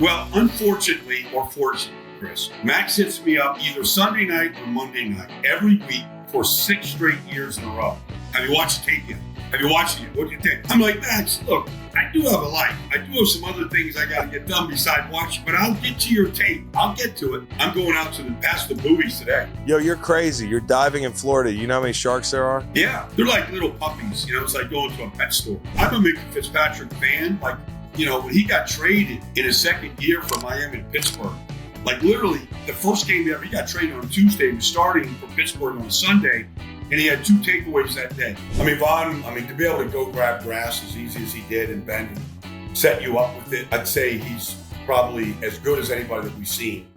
Well, unfortunately or fortunately, Chris, Max hits me up either Sunday night or Monday night every week for 6 straight years in a row. Have you watched the tape yet? Have you watched it yet? What do you think? I'm like, Max, look, I do have a life. I do have some other things I got to get done besides watching, but I'll get to your tape. I'll get to it. I'm going out to past the buoys today. Yo, you're crazy. You're diving in Florida. You know how many sharks there are? Yeah, they're like little puppies. You know, it's like going to a pet store. I'm a Minkah Fitzpatrick fan. Like, you know, when he got traded in his second year from Miami to Pittsburgh, like literally the first game ever, he got traded on Tuesday. He was starting for Pittsburgh on Sunday, and he had 2 takeaways that day. I mean, Vaughn, to be able to go grab grass as easy as he did and bend and set you up with it, I'd say he's probably as good as anybody that we've seen.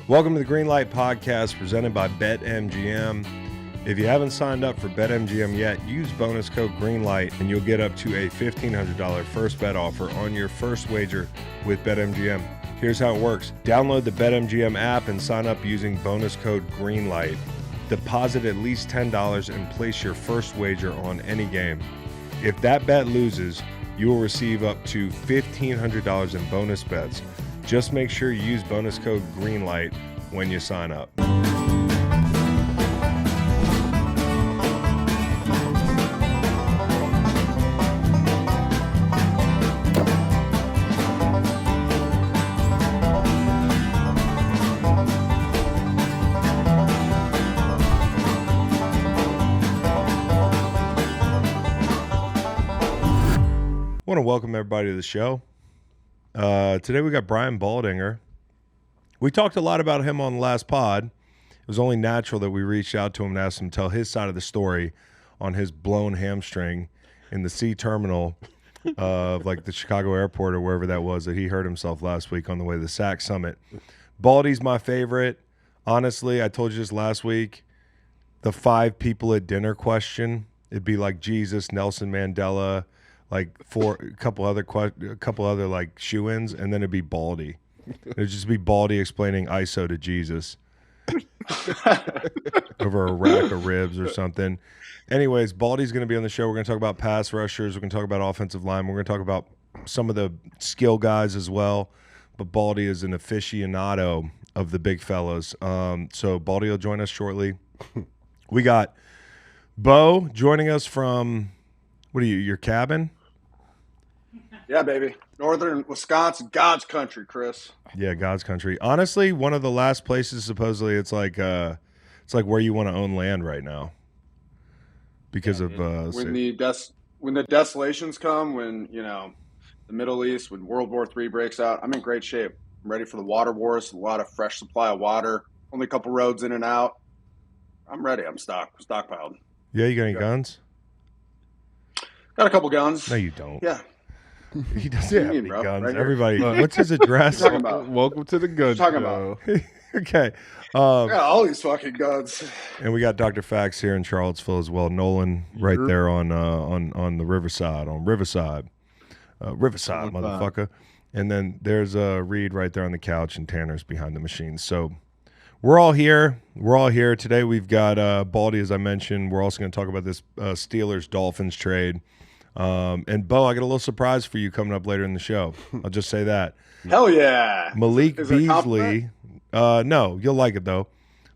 Welcome to the Green Light Podcast presented by BetMGM. If you haven't signed up for BetMGM yet, use bonus code GREENLIGHT and you'll get up to a $1,500 first bet offer on your first wager with BetMGM. Here's how it works. Download the BetMGM app and sign up using bonus code GREENLIGHT. Deposit at least $10 and place your first wager on any game. If that bet loses, you will receive up to $1,500 in bonus bets. Just make sure you use bonus code GREENLIGHT when you sign up. I want to welcome everybody to the show. Today we got Brian Baldinger. We talked a lot about him on the last pod. It was only natural that we reached out to him and asked him to tell his side of the story on his blown hamstring in the C terminal of like the Chicago airport or wherever that was that he hurt himself last week on the way to the SAC Summit. Baldy's my favorite. Honestly, I told you this last week. The 5 people at dinner question, it'd be like Jesus, Nelson Mandela, like a couple other like shoe-ins, and then it'd be Baldy. It'd just be Baldy explaining ISO to Jesus over a rack of ribs or something. Anyways, Baldy's going to be on the show. We're going to talk about pass rushers. We're going to talk about offensive line. We're going to talk about some of the skill guys as well. But Baldy is an aficionado of the big fellas. So Baldy will join us shortly. We got Beau joining us from, what are you, your cabin? Yeah, baby. Northern Wisconsin, God's country, Chris. Yeah, God's country. Honestly, one of the last places supposedly it's like where you want to own land right now. Because of when the desolations come, when the Middle East, when World War III breaks out, I'm in great shape. I'm ready for the water wars, a lot of fresh supply of water, only a couple roads in and out. I'm ready. I'm stockpiled. Yeah, you got any guns? Got a couple guns. No, you don't. Yeah. He doesn't have any guns. Right everybody, what's his address? What are you talking about? Welcome to the gun Talking show. about. Okay. I got all these fucking guns. And we got Dr. Fax here in Charlottesville as well. Nolan right there on the Riverside, Riverside, motherfucker. And then there's Reed right there on the couch, and Tanner's behind the machine. So we're all here. Today we've got Baldy, as I mentioned. We're also going to talk about this Steelers-Dolphins trade. And Beau, I got a little surprise for you coming up later in the show. I'll just say that. Hell yeah. Malik Is it a Beasley. No, you'll like it though.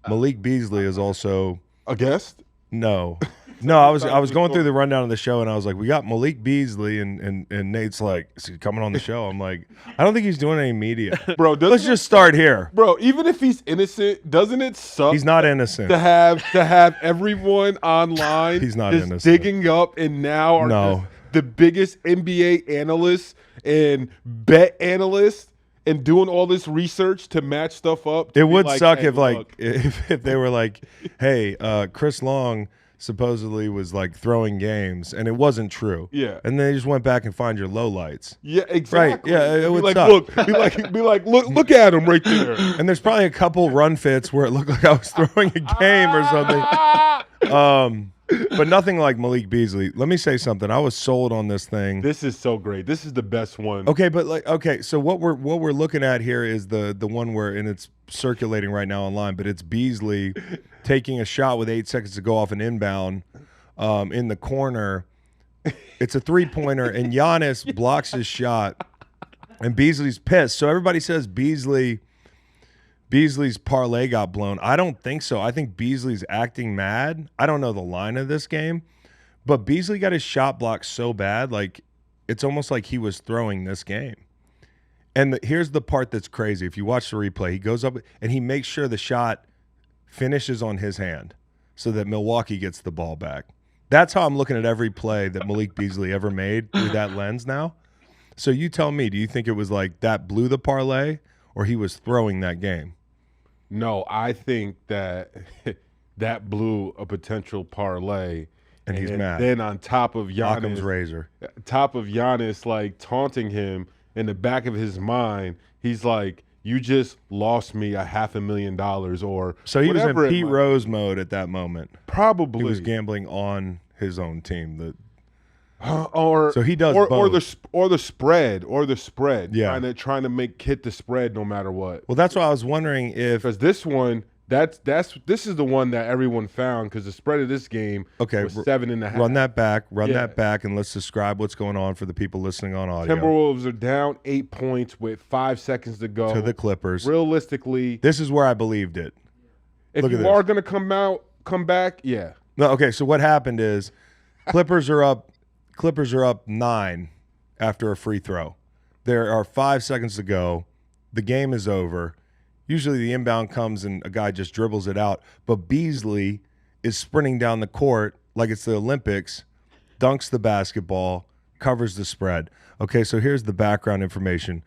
Malik Beasley is also A guest? No, I was going through the rundown of the show, and I was like, we got Malik Beasley, and Nate's like, is he coming on the show? I'm like, I don't think he's doing any media. Bro, let's just start here. Bro, even if he's innocent, doesn't it suck? He's not innocent. To have everyone online He's not just innocent. digging up and now are just the biggest NBA analysts and bet analysts and doing all this research to match stuff up. It would suck hey, if they were like, hey, Chris Long supposedly was like throwing games, and it wasn't true. Yeah. And then they just went back and find your lowlights. Yeah, exactly. Right. Yeah, it would like, suck. Look at him right there. And there's probably a couple run fits where it looked like I was throwing a game or something. But nothing like Malik Beasley. Let me say something. I was sold on this thing. This is so great. This is the best one. Okay, so what we're looking at here is the one where, and it's circulating right now online, but it's Beasley taking a shot with 8 seconds to go off an inbound in the corner. It's a 3-pointer, and Giannis blocks his shot And Beasley's pissed. So everybody says Beasley's parlay got blown. I don't think so. I think Beasley's acting mad. I don't know the line of this game, but Beasley got his shot blocked so bad, like it's almost like he was throwing this game. And here's the part that's crazy. If you watch the replay, he goes up and he makes sure the shot finishes on his hand so that Milwaukee gets the ball back. That's how I'm looking at every play that Malik Beasley ever made through that lens now. So you tell me, do you think it was like that blew the parlay or he was throwing that game? No, I think that that blew a potential parlay. And he's mad. Then on top of Occam's razor. Giannis like taunting him in the back of his mind, he's like, you just lost me $500,000 or so he was in Pete Rose mode at that moment. Probably. He was gambling on his own team. So he does both. or the spread. Yeah. Trying to hit the spread no matter what. Well, that's why I was wondering if because this one this is the one that everyone found because the spread of this game was 7.5. Run that back, and let's describe what's going on for the people listening on audio. Timberwolves are down 8 points with 5 seconds to go to the Clippers. Realistically, this is where I believed it. If you are going to come back, yeah. No, okay. So what happened is, Clippers are up 9 after a free throw. There are 5 seconds to go. The game is over. Usually the inbound comes and a guy just dribbles it out. But Beasley is sprinting down the court like it's the Olympics, dunks the basketball, covers the spread. Okay, so here's the background information.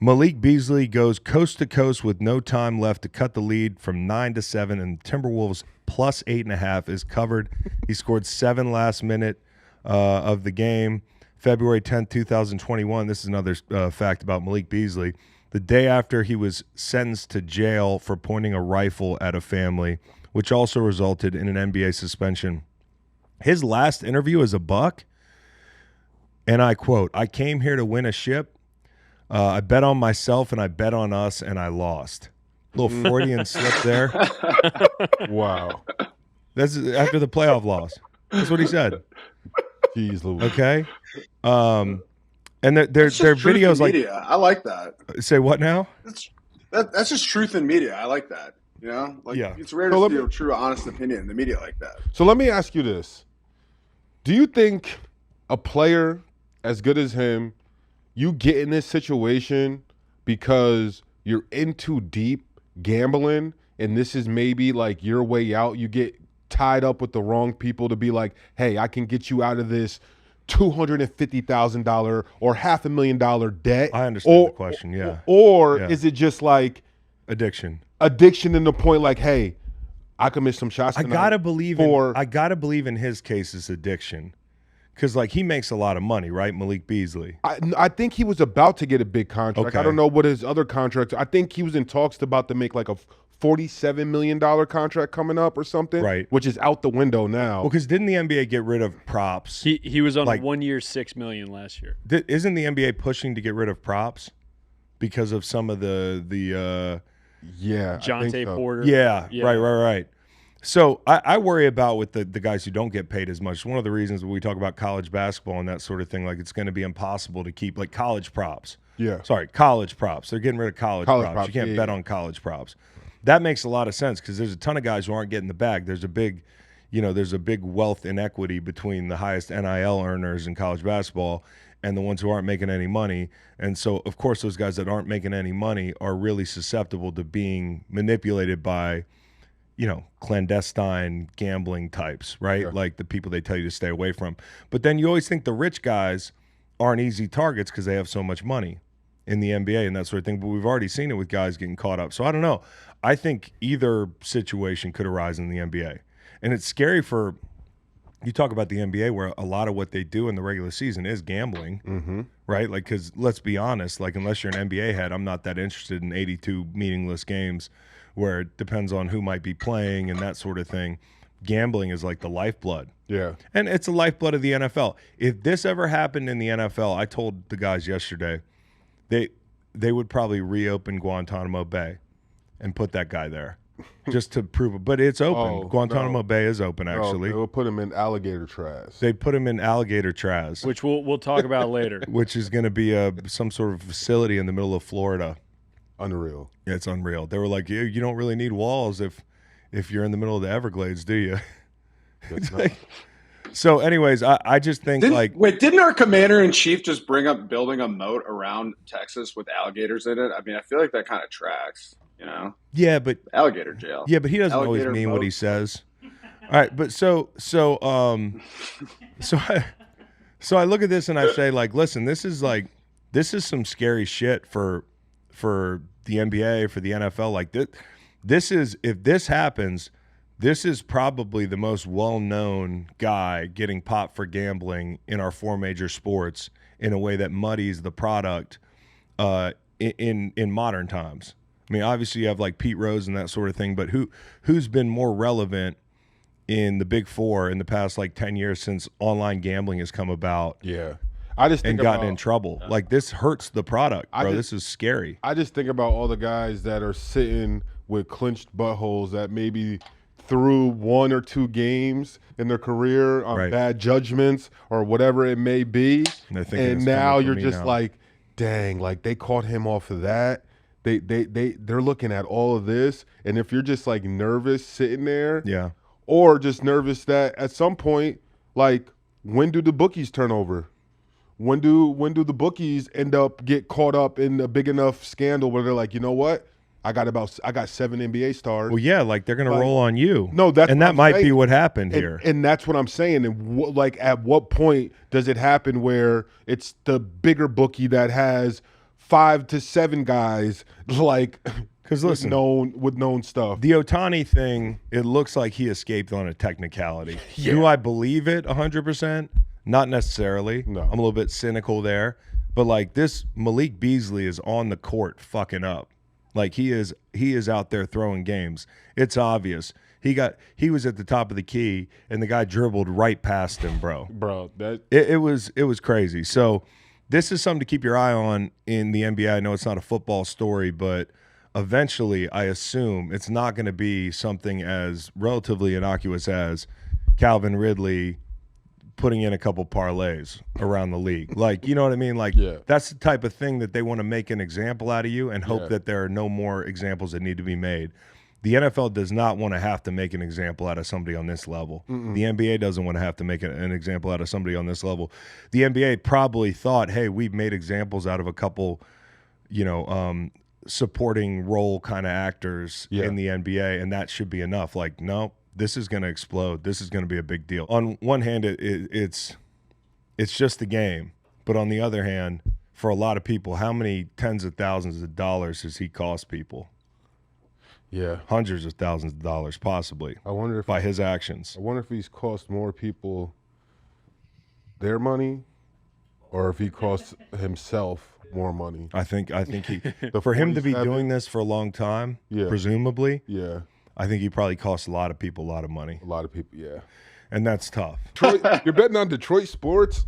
Malik Beasley goes coast to coast with no time left to cut the lead from 9-7, and Timberwolves plus 8.5 is covered. He scored 7 last minute of the game. February 10th, 2021. This is another fact about Malik Beasley. The day after he was sentenced to jail for pointing a rifle at a family, which also resulted in an NBA suspension. His last interview as a Buck, and I quote, "I came here to win a ship. I bet on myself and I bet on us and I lost." Little Freudian slip there. Wow. That's after the playoff loss. That's what he said. Jeez, Louis. Okay. And their videos like media. I like that. Say what now? That's just truth in media. I like that. You know, it's rare to see a true, honest opinion in the media like that. So let me ask you this: do you think a player as good as him, you get in this situation because you're in too deep gambling, and this is maybe like your way out? You get tied up with the wrong people to be like, hey, I can get you out of this $250,000 or $500,000 debt. I understand the question, yeah. Or is it just like addiction in the point like, hey, I can miss some shots tonight. I gotta believe in his case it's addiction. Because like he makes a lot of money, right? Malik Beasley. I think he was about to get a big contract. Okay. I don't know what his other contracts. I think he was in talks about to make like a $47 million contract coming up or something, right? Which is out the window now. Well, because didn't the NBA get rid of props? He was on 1 year, $6 million last year. Isn't the NBA pushing to get rid of props because of some of the Jonte Porter? Yeah, right. So I worry about with the guys who don't get paid as much. One of the reasons when we talk about college basketball and that sort of thing, like it's going to be impossible to keep like college props. Yeah. Sorry, college props. They're getting rid of college props. You can't bet on college props. That makes a lot of sense because there's a ton of guys who aren't getting the bag. There's a big wealth inequity between the highest NIL earners in college basketball and the ones who aren't making any money. And so, of course, those guys that aren't making any money are really susceptible to being manipulated by, clandestine gambling types, right? Sure. Like the people they tell you to stay away from. But then you always think the rich guys aren't easy targets because they have so much money in the NBA and that sort of thing. But we've already seen it with guys getting caught up. So I don't know. I think either situation could arise in the NBA. And it's scary for – you talk about the NBA where a lot of what they do in the regular season is gambling, right? Like because let's be honest, like unless you're an NBA head, I'm not that interested in 82 meaningless games where it depends on who might be playing and that sort of thing. Gambling is like the lifeblood. Yeah. And it's the lifeblood of the NFL. If this ever happened in the NFL, I told the guys yesterday, they would probably reopen Guantanamo Bay and put that guy there just to prove it. But it's open. Oh, Guantanamo no. Bay is open, actually. They will put him in alligator trash. They put him in alligator trash, which we'll talk about later. which is going to be some sort of facility in the middle of Florida. Unreal. Yeah, it's unreal. They were like, you don't really need walls if you're in the middle of the Everglades, do you? That's like, so, anyways, I just think didn't our commander-in-chief just bring up building a moat around Texas with alligators in it? I mean, I feel like that kind of tracks, you know? Yeah, but alligator jail. Yeah, but he doesn't Alligator always mean moat. what he says. All right, but so I look at this and I say, like, listen, this is some scary shit for the NBA, for the NFL. Like this is, if this happens, this is probably the most well-known guy getting popped for gambling in our four major sports in a way that muddies the product in modern times. I mean, obviously you have like Pete Rose and that sort of thing, but who's been more relevant in the Big Four in the past like 10 years since online gambling has come about? Yeah. I just think gotten in trouble. Like, this hurts the product, bro. This is scary. I just think about all the guys that are sitting with clenched buttholes that maybe threw one or two games in their career on bad judgments or whatever it may be. And now you're just like, dang, like they caught him off of that. They're looking at all of this. And if you're just like nervous sitting there, or just nervous that at some point, like, when do the bookies turn over? When do the bookies get caught up in a big enough scandal where they're like, you know what? I got 7 NBA stars. Well, yeah, like they're gonna roll on you. No, that might be what happened here. And that's what I'm saying. And at what point does it happen where it's the bigger bookie that has 5 to 7 guys like? Because listen, with known stuff. The Ohtani thing, it looks like he escaped on a technicality. Do I believe it 100%? Not necessarily. No. I'm a little bit cynical there. But like, this Malik Beasley is on the court fucking up. Like, he is out there throwing games. It's obvious. He was at the top of the key and the guy dribbled right past him, bro. Bro, it was crazy. So this is something to keep your eye on in the NBA. I know it's not a football story, but eventually I assume it's not going to be something as relatively innocuous as Calvin Ridley putting in a couple parlays around the league. Like, you know what I mean? Like, that's the type of thing that they want to make an example out of you and hope that there are no more examples that need to be made. The NFL does not want to have to make an example out of somebody on this level. The NBA doesn't want to have to make an example out of somebody on this level. The NBA probably thought, hey, we've made examples out of a couple, supporting role kind of actors in the NBA, and that should be enough. Like, no, this is going to explode. This is going to be a big deal. On one hand, it's just the game. But on the other hand, for a lot of people, how many tens of thousands of dollars has he cost people? Yeah. Hundreds of thousands of dollars, possibly. I wonder if by his actions. I wonder if he's cost more people their money or if he costs himself more money. I think he for him to be doing this for a long time, presumably, I think he probably cost a lot of people a lot of money. A lot of people, yeah. And that's tough. You're betting on Detroit sports?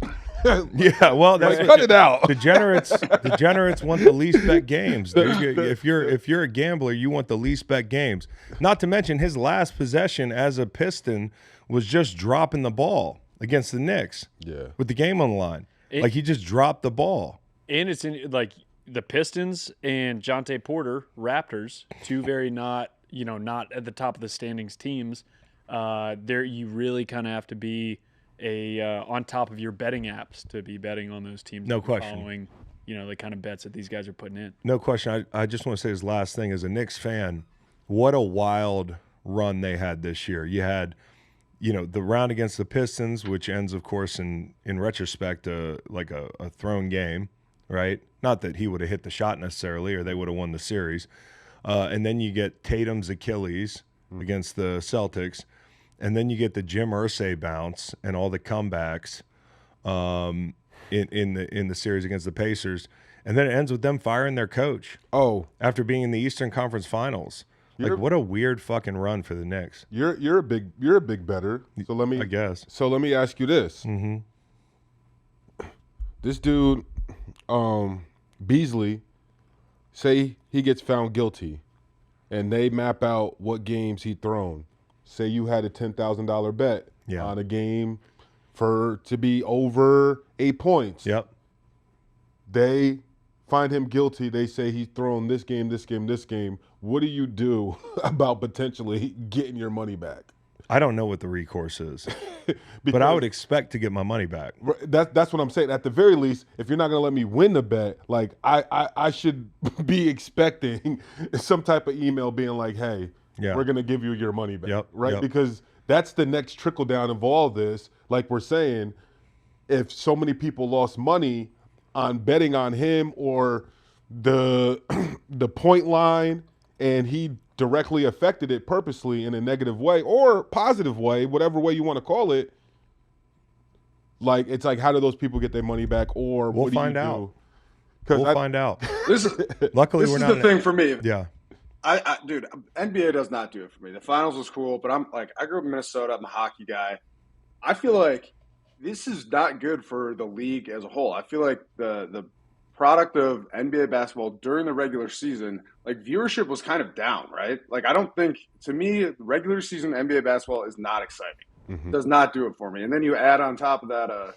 Yeah, well, that's cut it out. Degenerates want the least bet games. If you're a gambler, you want the least bet games. Not to mention his last possession as a Piston was just dropping the ball against the Knicks. Yeah. With the game on the line. Like, he just dropped the ball. And it's in like the Pistons and Jonte Porter, Raptors, two very not at the top of the standings teams. There you really kind of have to be on top of your betting apps to be betting on those teams. No question. Following, the kind of bets that these guys are putting in. No question. I just want to say this last thing. As a Knicks fan, what a wild run they had this year. You had, the round against the Pistons, which ends, of course, in retrospect, like a thrown game, right? Not that he would have hit the shot necessarily or they would have won the series. And then you get Tatum's Achilles against the Celtics. And then you get the Jim Irsay bounce and all the comebacks in the series against the Pacers, and then it ends with them firing their coach. Oh, after being in the Eastern Conference Finals, what a weird fucking run for the Knicks. You're a big bettor. So let me ask you this. Mm-hmm. This dude, Beasley, say he gets found guilty, and they map out what games he thrown. Say you had a $10,000 bet on a game to be over 8 points. Yep. They find him guilty. They say he's thrown this game, this game, this game. What do you do about potentially getting your money back? I don't know what the recourse is, but I would expect to get my money back. That's what I'm saying. At the very least, if you're not going to let me win the bet, like I should be expecting some type of email being like, hey, we're going to give you your money back, right? Yep. Because that's the next trickle down of all this. Like we're saying, if so many people lost money on betting on him or the point line, and he directly affected it purposely in a negative way or positive way, whatever way you want to call it, like it's like, how do those people get their money back? Or we'll what do find you out. do? We'll find out. Luckily, this we're is not the thing for me. Yeah. Dude, NBA does not do it for me. The finals was cool, but I grew up in Minnesota. I'm a hockey guy. I feel like this is not good for the league as a whole. I feel like the product of NBA basketball during the regular season, like viewership was kind of down, right? Like I don't think, to me, regular season NBA basketball is not exciting. Mm-hmm. Does not do it for me. And then you add on top of that a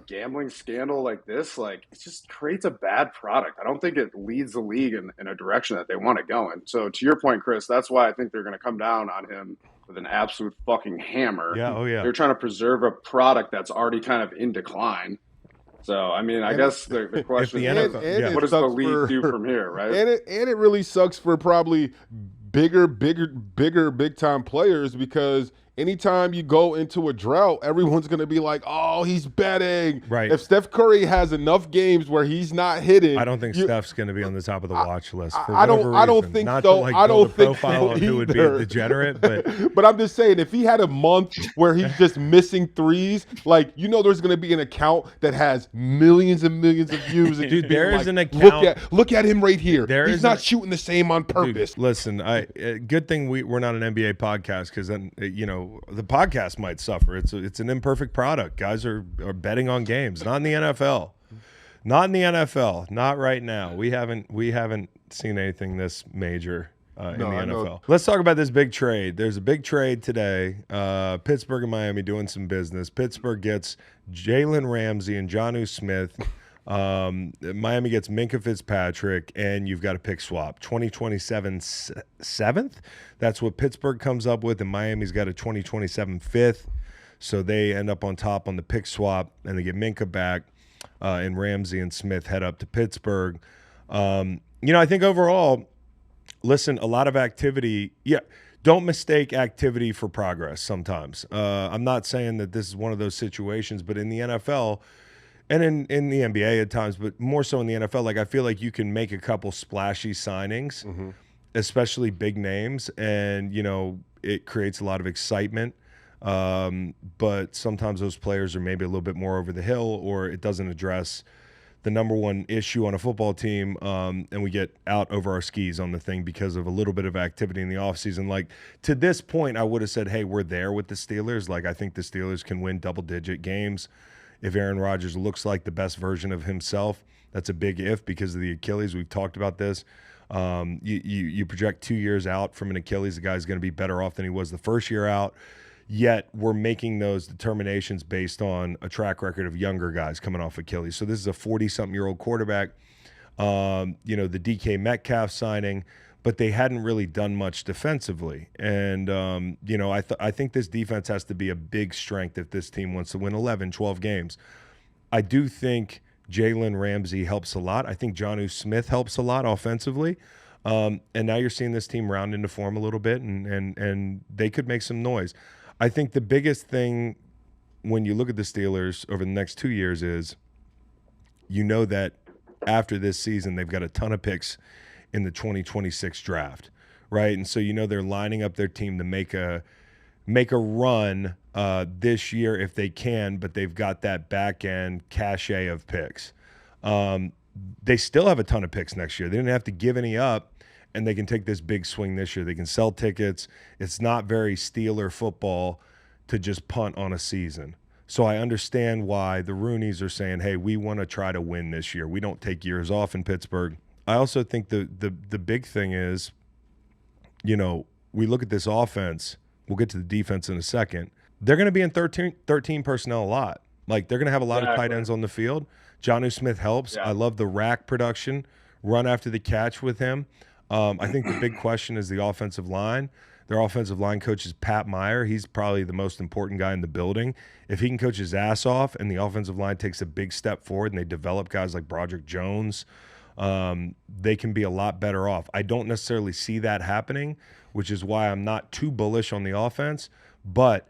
gambling scandal like this, like it just creates a bad product. I don't think it leads the league in a direction that they want to go in. So to your point, Chris, that's why I think they're going to come down on him with an absolute fucking hammer. Yeah, oh yeah. They're trying to preserve a product that's already kind of in decline. So, I mean, I guess the question is, what does the league do from here, right? And it really sucks for probably big time players, because anytime you go into a drought, everyone's going to be like, oh, he's betting. Right. If Steph Curry has enough games where he's not hitting. I don't think Steph's going to be on the top of the watch list for I whatever don't reason. think Not so. To, like, I don't think profile so on who would be either. a degenerate, but But I'm just saying, if he had a month where he's just missing threes, like, there's going to be an account that has millions and millions of views. And Dude, there is like, an account. Look at him right here. He's not shooting the same on purpose. Dude, listen, good thing we're not an NBA podcast, because then the podcast might suffer. It's an imperfect product. Guys are betting on games, not in the NFL. Not in the NFL. Not right now. We haven't seen anything this major in the NFL. Let's talk about this big trade. There's a big trade today. Pittsburgh and Miami doing some business. Pittsburgh gets Jalen Ramsey and Jonnu Smith. Miami gets Minkah Fitzpatrick, and you've got a pick swap. 2027 7th. That's what Pittsburgh comes up with, and Miami's got a 2027 5th. So they end up on top on the pick swap, and they get Minkah back, and Ramsey and Smith head up to Pittsburgh. I think overall, listen, a lot of activity. Yeah, don't mistake activity for progress sometimes. I'm not saying that this is one of those situations, but in the NFL and in the NBA at times, but more so in the NFL, like I feel like you can make a couple splashy signings, especially big names, and it creates a lot of excitement. But sometimes those players are maybe a little bit more over the hill, or it doesn't address the number one issue on a football team, and we get out over our skis on the thing because of a little bit of activity in the offseason. Like, to this point, I would have said, hey, we're there with the Steelers. Like, I think the Steelers can win double-digit games if Aaron Rodgers looks like the best version of himself. That's a big if because of the Achilles. We've talked about this. You project 2 years out from an Achilles, the guy's going to be better off than he was the first year out. Yet we're making those determinations based on a track record of younger guys coming off Achilles. So this is a 40-something-year-old quarterback. The DK Metcalf signing, but they hadn't really done much defensively. And, I think this defense has to be a big strength if this team wants to win 11, 12 games. I do think Jalen Ramsey helps a lot. I think Jonnu Smith helps a lot offensively. And now you're seeing this team round into form a little bit, and they could make some noise. I think the biggest thing when you look at the Steelers over the next 2 years is that after this season they've got a ton of picks in the 2026 draft, right? And so they're lining up their team to make a run this year if they can, but they've got that back end cachet of picks. They still have a ton of picks next year. They didn't have to give any up, and they can take this big swing this year. They can sell tickets. It's not very Steeler football to just punt on a season. So I understand why the Rooneys are saying, hey, we want to try to win this year. We don't take years off in Pittsburgh. I also think the big thing is we look at this offense. We'll get to the defense in a second. They're going to be in 13 personnel a lot. Like, they're going to have a lot of tight ends on the field. Jonnu Smith helps. Yeah. I love the rack production, run after the catch with him. I think the big question is the offensive line. Their offensive line coach is Pat Meyer. He's probably the most important guy in the building. If he can coach his ass off and the offensive line takes a big step forward and they develop guys like Broderick Jones, they can be a lot better off. I don't necessarily see that happening, which is why I'm not too bullish on the offense. But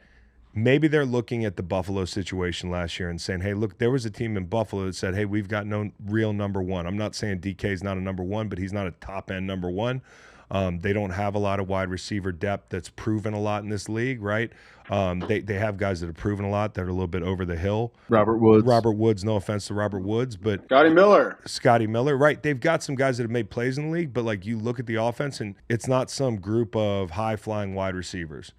maybe they're looking at the Buffalo situation last year and saying, hey, look, there was a team in Buffalo that said, hey, we've got no real number one. I'm not saying DK is not a number one, but he's not a top-end number one. They don't have a lot of wide receiver depth that's proven a lot in this league, right? They have guys that have proven a lot that are a little bit over the hill. Robert Woods, no offense to Robert Woods, but Scotty Miller, right? They've got some guys that have made plays in the league, but like you look at the offense and it's not some group of high-flying wide receivers.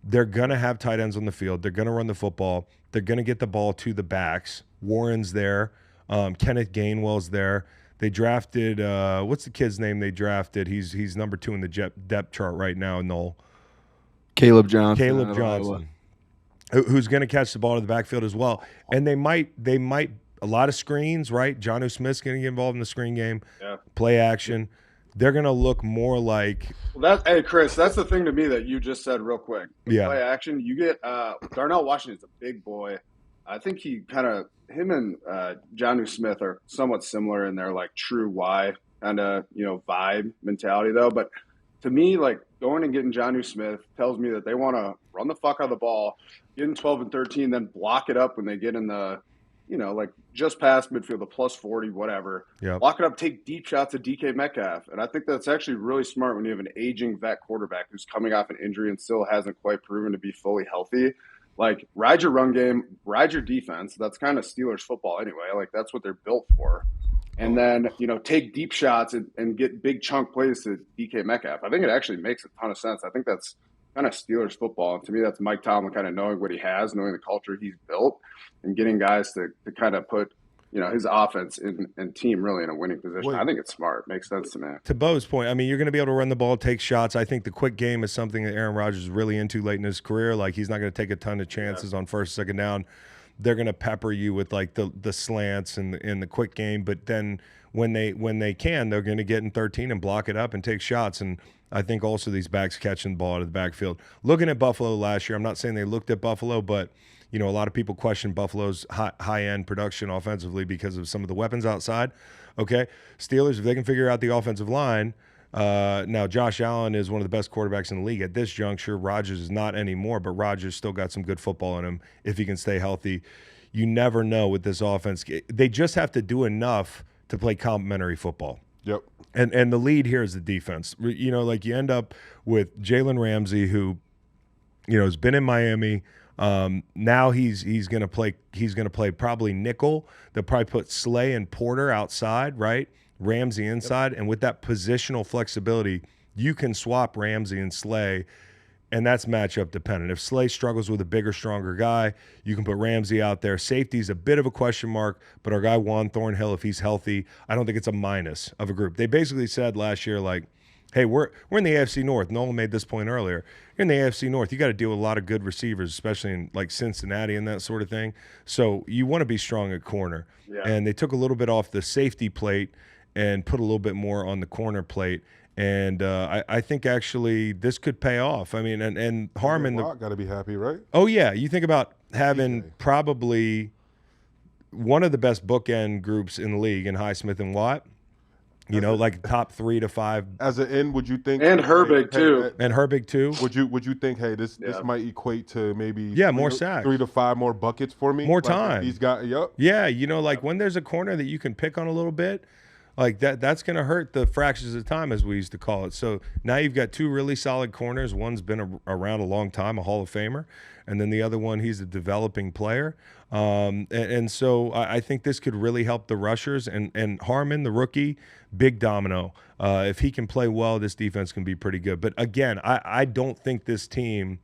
They're going to have tight ends on the field. They're going to run the football. They're going to get the ball to the backs. Warren's there. Kenneth Gainwell's there. They drafted what's the kid's name they drafted? He's number 2 in the depth chart right now, Noel. Caleb Johnson. Who's going to catch the ball to the backfield as well. And they might a lot of screens, right? Jonnu Smith's going to get involved in the screen game. Yeah. Play action. They're going to look more like hey, Chris, that's the thing to me that you just said real quick. Yeah. Play action. You get Darnell Washington's a big boy. I think him and Jonnu Smith are somewhat similar in their like true Y kind of, vibe mentality though. But to me, like going and getting Jonnu Smith tells me that they want to run the fuck out of the ball, get in 12 and 13, then block it up when they get in the, like just past midfield, the plus 40, whatever. Yep. Block it up, take deep shots at DK Metcalf. And I think that's actually really smart when you have an aging vet quarterback who's coming off an injury and still hasn't quite proven to be fully healthy. Like, ride your run game, ride your defense. That's kind of Steelers football anyway. Like, that's what they're built for. And then, take deep shots and get big chunk plays to DK Metcalf. I think it actually makes a ton of sense. I think that's kind of Steelers football. And to me, that's Mike Tomlin kind of knowing what he has, knowing the culture he's built, and getting guys to kind of put, his offense and team really in a winning position. I think it's smart. It makes sense to me. To Beau's point, I mean, you're going to be able to run the ball, take shots. I think the quick game is something that Aaron Rodgers is really into late in his career. Like, he's not going to take a ton of chances on first, second down. They're going to pepper you with like the slants and the quick game. But then when they can, they're going to get in 13 and block it up and take shots. And I think also these backs catching the ball out of the backfield. Looking at Buffalo last year, I'm not saying they looked at Buffalo, but a lot of people question Buffalo's high-end production offensively because of some of the weapons outside. Okay, Steelers, if they can figure out the offensive line, now Josh Allen is one of the best quarterbacks in the league at this juncture. Rodgers is not anymore, but Rodgers still got some good football in him if he can stay healthy. You never know with this offense. They just have to do enough to play complementary football. Yep. And the lead here is the defense. Like you end up with Jalen Ramsey, who, has been in Miami. Now he's going to play probably nickel. They'll probably put Slay and Porter outside, right? Ramsey inside. Yep. And with that positional flexibility, you can swap Ramsey and Slay, and that's matchup dependent. If Slay struggles with a bigger, stronger guy, you can put Ramsey out there. Safety's a bit of a question mark, but our guy Juan Thornhill, if he's healthy, I don't think it's a minus of a group. They basically said last year, like, hey, we're in the AFC North. Nolan made this point earlier. You're in the AFC North. You got to deal with a lot of good receivers, especially in like Cincinnati and that sort of thing. So you want to be strong at corner. Yeah. And they took a little bit off the safety plate and put a little bit more on the corner plate. And I think actually this could pay off. I mean, and Harmon got to be happy, right? Oh yeah, you think about having probably one of the best bookend groups in the league in Highsmith and Watt. Like top 3 to 5. As an end, would you think? And Herbig too. And Herbig too. Would you think? Hey, this might equate to maybe more sacks, 3 to 5 more buckets for me, more time. These guys, yep. Yeah, when there's a corner that you can pick on a little bit. Like that's going to hurt the fractions of time, as we used to call it. So now you've got 2 really solid corners. One's been around a long time, a Hall of Famer, and then the other one, he's a developing player. And so I think this could really help the rushers. And Harmon, the rookie, big domino. If he can play well, this defense can be pretty good. But again, I don't think this team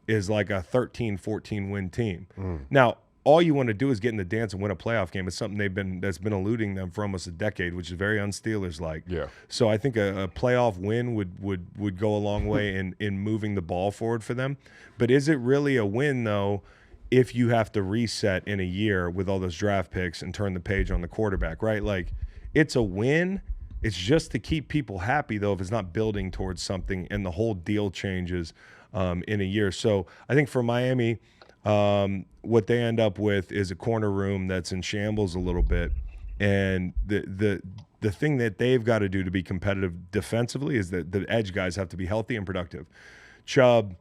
is like a 13-14 win team. Now, all you want to do is get in the dance and win a playoff game. It's something that's been eluding them for almost a decade, which is very un-Steelers like. Yeah. So I think a playoff win would go a long way in moving the ball forward for them. But is it really a win though if you have to reset in a year with all those draft picks and turn the page on the quarterback, right? Like, it's a win. It's just to keep people happy though if it's not building towards something and the whole deal changes in a year. So I think for Miami, what they end up with is a corner room that's in shambles a little bit, and the thing that they've got to do to be competitive defensively is that the edge guys have to be healthy and productive. Chubb,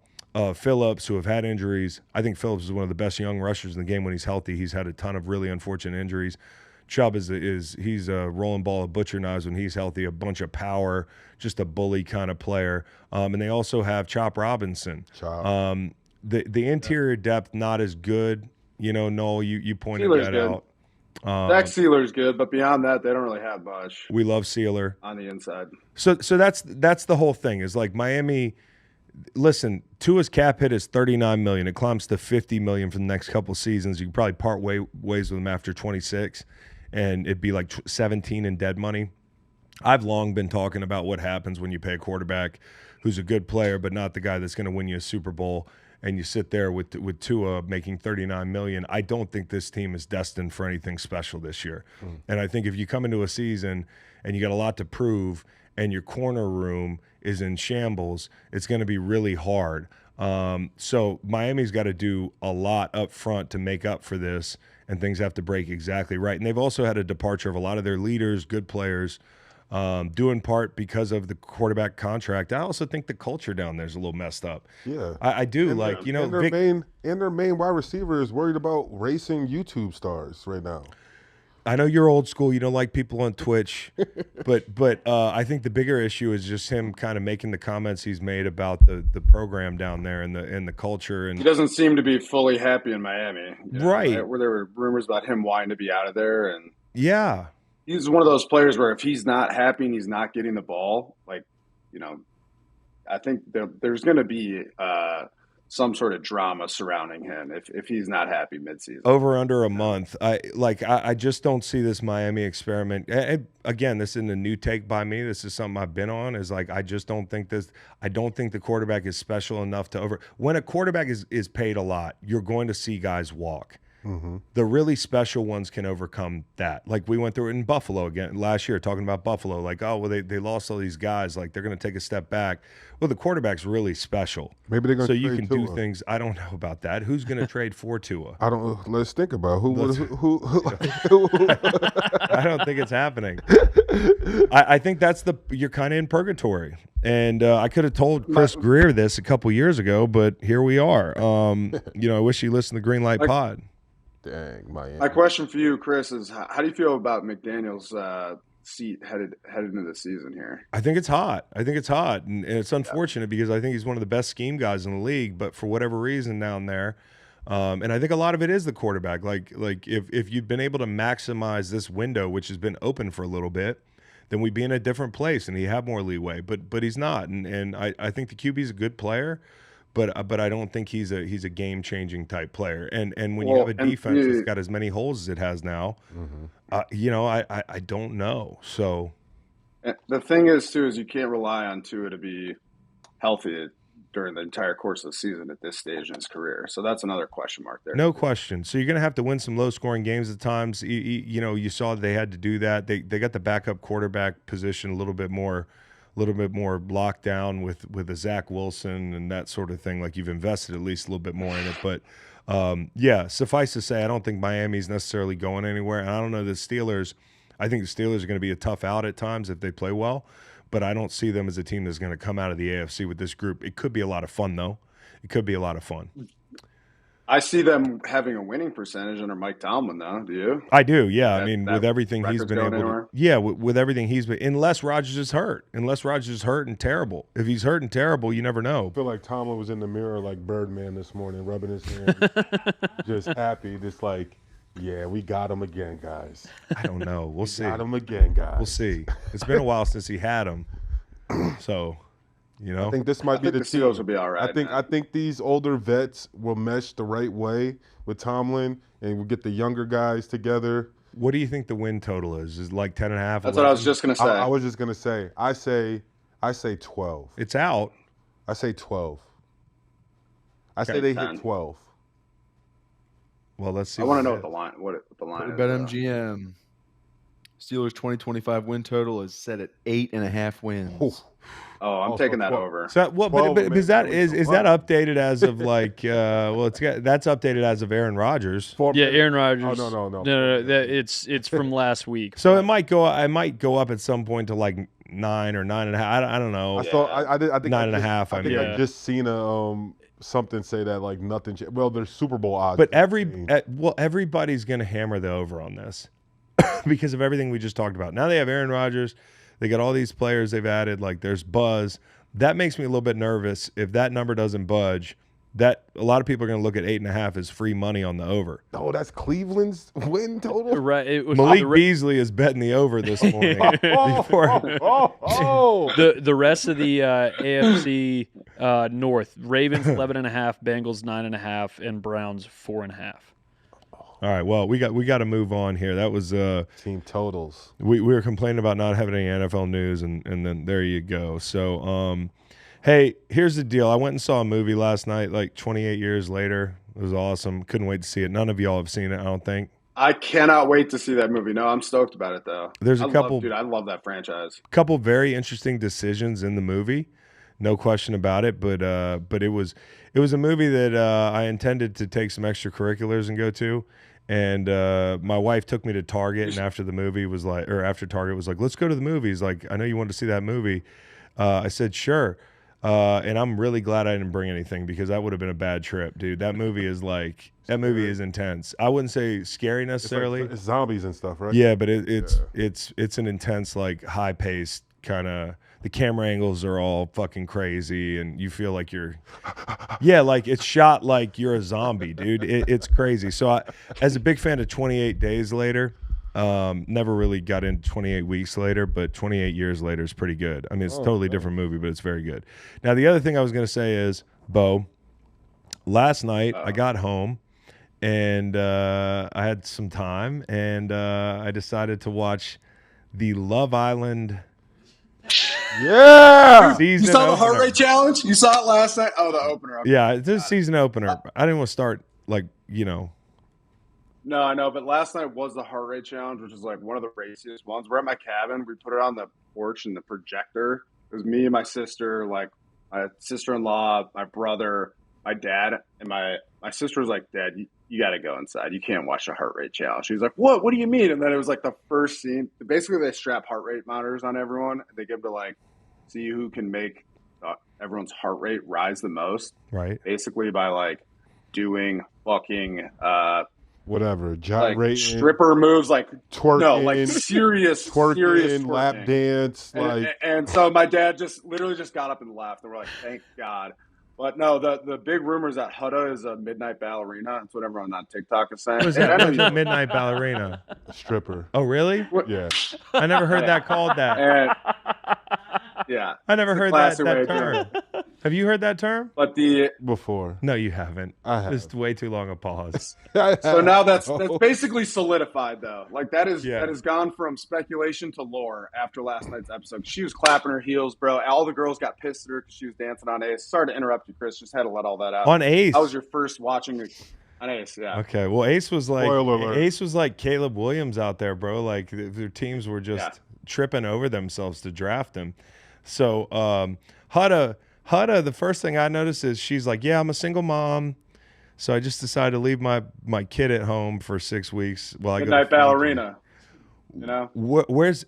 Phillips, who have had injuries. I think Phillips is one of the best young rushers in the game when he's healthy. He's had a ton of really unfortunate injuries. Chubb he's a rolling ball of butcher knives when he's healthy, a bunch of power, just a bully kind of player. And they also have Chop Robinson. The interior depth not as good, Noel. You pointed Sealer's that good. out. Zach Sealer's good, but beyond that, they don't really have much. We love Sealer on the inside. So that's the whole thing. Is like Miami. Listen, Tua's cap hit is $39 million. It climbs to $50 million for the next couple seasons. You can probably part ways with him after 26, and it'd be like 17 in dead money. I've long been talking about what happens when you pay a quarterback who's a good player, but not the guy that's going to win you a Super Bowl. And you sit there with Tua making $39 million. I don't think this team is destined for anything special this year. And I think if you come into a season and you got a lot to prove and your corner room is in shambles, it's going to be really hard. So Miami's got to do a lot up front to make up for this, and things have to break exactly right. And they've also had a departure of a lot of their leaders, good players, due in part because of the quarterback contract. I also think the culture down there is a little messed up. Yeah, I do. And their main wide receiver is worried about racing YouTube stars right now. I know you're old school. You don't like people on Twitch, but I think the bigger issue is just him kind of making the comments he's made about the program down there and the culture. And he doesn't seem to be fully happy in Miami, right? Where there were rumors about him wanting to be out of there, and yeah. He's one of those players where if he's not happy and he's not getting the ball, I think there's going to be some sort of drama surrounding him if he's not happy midseason. Over under a month. I just don't see this Miami experiment. Again, this isn't a new take by me. This is something I've been on. Is like I just don't think this. I don't think the quarterback is special enough to over. When a quarterback is paid a lot, you're going to see guys walk. Mm-hmm. The really special ones can overcome that. Like we went through it in Buffalo again last year, talking about Buffalo. Like, oh, well, they lost all these guys. Like they're going to take a step back. Well, the quarterback's really special. Maybe they're going to so you can do things. I don't know about that. Who's going to trade for Tua? I don't. Let's think about who. I don't think it's happening. I think you're kind of in purgatory. And I could have told Chris Greer this a couple years ago, but here we are. I wish he listened to Green Light Pod. Dang, Miami. My question for you, Chris, is how do you feel about McDaniel's seat headed into the season here? I think it's hot. And it's unfortunate because I think he's one of the best scheme guys in the league. But for whatever reason down there, and I think a lot of it is the quarterback. Like if you've been able to maximize this window, which has been open for a little bit, then we'd be in a different place and he'd have more leeway. But he's not. And I think the QB's a good player. But I don't think he's a game-changing type player. And when you have a defense that's got as many holes as it has now, I don't know. So the thing is, too, is you can't rely on Tua to be healthy during the entire course of the season at this stage in his career. So that's another question mark there. No question. So you're going to have to win some low-scoring games at times. You saw they had to do that. They got the backup quarterback position a little bit more locked down with a Zach Wilson and that sort of thing. Like you've invested at least a little bit more in it. But suffice to say, I don't think Miami's necessarily going anywhere. And I don't know the Steelers. I think the Steelers are going to be a tough out at times if they play well. But I don't see them as a team that's going to come out of the AFC with this group. It could be a lot of fun, though. It could be a lot of fun. I see them having a winning percentage under Mike Tomlin, though. Do you? I do, yeah. With everything he's been able to – yeah, with everything he's been – unless Rodgers is hurt. Unless Rodgers is hurt and terrible. If he's hurt and terrible, you never know. I feel like Tomlin was in the mirror like Birdman this morning, rubbing his hands, just happy, just like, yeah, we got him again, guys. I don't know. We'll see. Got him again, guys. We'll see. It's been a while since he had him. So You know, I think this might be the team. Steelers will be all right. I think these older vets will mesh the right way with Tomlin, and we'll get the younger guys together. What do you think the win total is? Is it like 10.5? That's 11? what I was just gonna say. I was just gonna say. I say 12. It's out. I say 12. I say Okay, they 10. hit 12. Well, let's see. I want to know what the line is. Bet MGM. Steelers 2025 win total is set at 8.5 wins. Oh, I'm taking that over. So what? But 12, is that man. is that updated as of like? That's updated as of Aaron Rodgers. Yeah, Aaron Rodgers. Oh, no. It's from last week. So it might go. I might go up at some point to like 9 or 9.5. I don't know. I think 9.5. I think I just seen something say that like nothing. Well, there's Super Bowl odds. But everybody's going to hammer the over on this because of everything we just talked about. Now they have Aaron Rodgers. They got all these players they've added. Like there's buzz. That makes me a little bit nervous. If that number doesn't budge, that a lot of people are going to look at 8.5 as free money on the over. Oh, that's Cleveland's win total. Right. It was Malik Beasley is betting the over this morning. The rest of the AFC North: Ravens 11.5, Bengals 9.5, and Browns 4.5. All right, well, we got to move on here. That was team totals. We were complaining about not having any NFL news, and then there you go. So, hey, here's the deal. I went and saw a movie last night, like 28 years later. It was awesome. Couldn't wait to see it. None of y'all have seen it, I don't think. I cannot wait to see that movie. No, I'm stoked about it though. There's a couple. I love that franchise. Couple very interesting decisions in the movie, no question about it. But it was a movie that I intended to take some extracurriculars and go to. And my wife took me to Target, and after Target was like, let's go to the movies. Like, I know you wanted to see that movie. I said, sure. And I'm really glad I didn't bring anything because that would have been a bad trip, dude. That movie is intense. I wouldn't say scary necessarily. It's zombies and stuff, right? Yeah, but it's an intense, like high paced kind of. The camera angles are all fucking crazy, and you feel like like it's shot like you're a zombie, dude. It's crazy. So, as a big fan of 28 Days Later, never really got into 28 Weeks Later, but 28 Years Later is pretty good. I mean, it's a totally different movie, but it's very good. Now, the other thing I was going to say is, Beau, last night I got home, and I had some time, and I decided to watch the Love Island. Yeah. You saw the heart rate challenge? You saw it last night? Oh, the opener. Okay. Yeah, this is season opener. I didn't want to start No, I know, but last night was the heart rate challenge, which is like one of the raciest ones. We're at my cabin. We put it on the porch and the projector. It was me and my sister, like my sister-in-law, my brother, my dad, and my sister was like, Dad, you got to go inside. You can't watch the heart rate challenge. She was like, what? What do you mean? And then it was like the first scene. Basically, they strap heart rate monitors on everyone. They give to like see who can make everyone's heart rate rise the most. Right. Basically by like doing fucking whatever, gyrating, like stripper moves, like twerking, no, like serious twerking, lap dance, and so my dad just literally just got up and left, and we're like, thank God. But no, the big rumor is that Hutta is a midnight ballerina. That's what everyone on TikTok is saying. What is that? What's a midnight ballerina? A stripper. Oh, really? Yeah. I never heard that called that. And, yeah. I never heard that term. Have you heard that term? But before. No, you haven't. I have. It's way too long a pause. So now that's basically solidified, though. Like that has gone from speculation to lore after last night's episode. She was clapping her heels, bro. All the girls got pissed at her because she was dancing on Ace. Sorry to interrupt you, Chris. Just had to let all that out. On Ace? How was your first watching on Ace? Yeah. Okay. Well, Ace was Spoiler alert. Ace was like Caleb Williams out there, bro. Like their teams were just tripping over themselves to draft him. So Hutta, the first thing I noticed is she's like, yeah, I'm a single mom. So I just decided to leave my kid at home for 6 weeks while I go to midnight ballerina. You know,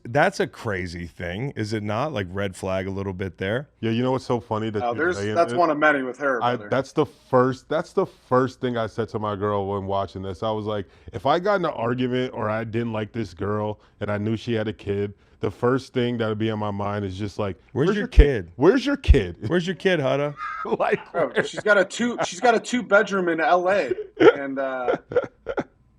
that's a crazy thing, is it not? Like red flag a little bit there. Yeah, you know what's so funny that that's one of many with her. That's the first thing I said to my girl when watching this. I was like, if I got in an argument or I didn't like this girl and I knew she had a kid, the first thing that would be on my mind is just like, where's your kid? Where's your kid? Where's your kid, Hutta? Like, she's got a two bedroom in LA, and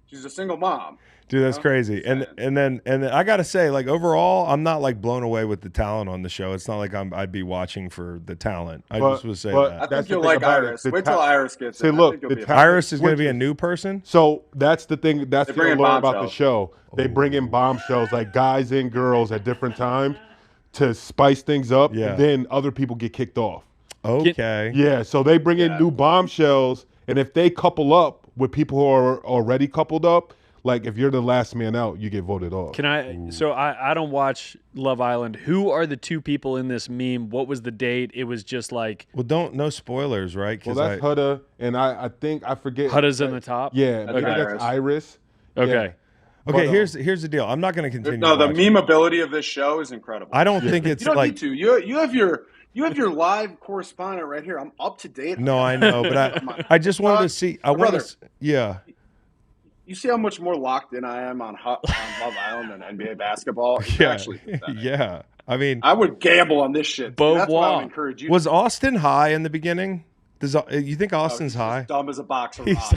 She's a single mom. Dude, that's crazy. And then I gotta say, like, overall, I'm not like blown away with the talent on the show. It's not like I'd be watching for the talent. I just would say that. I That's think you'll the thing like about it. Iris. The Wait till Iris gets See, it. look, I think you'll be Iris is gonna be a new person. So that's the thing. That's They the bring in allure about the bombshells. show. They bring in bombshells, like guys and girls at different times, to spice things up, Yeah. and then other people get kicked off. Okay. Yeah, so they bring in new bombshells, and if they couple up with people who are already coupled up, like if you're the last man out, you get voted off. Can I? So I don't watch Love Island. Who are the two people in this meme? What was the date? It was just like. Well, no spoilers, right? Well, that's Hudda, and I think I forget. Hudda's in the top. Yeah, That's maybe Iris. that's Iris. Okay. Yeah. Okay, But, here's the deal. I'm not going to continue. No, the watching. memeability of this show is incredible. I don't think it's You don't like. need to. You have your live correspondent right here. I'm up to date. No, I know, but I just wanted to see. I want brother. to. Yeah. You see how much more locked in I am on Love Island and NBA basketball? It's Yeah. actually pathetic. Yeah. I mean, I would gamble on this shit. Beau That's why I Bois. would encourage you. was Austin high in the beginning? You think No, Austin's he's just high? dumb as a box of He's-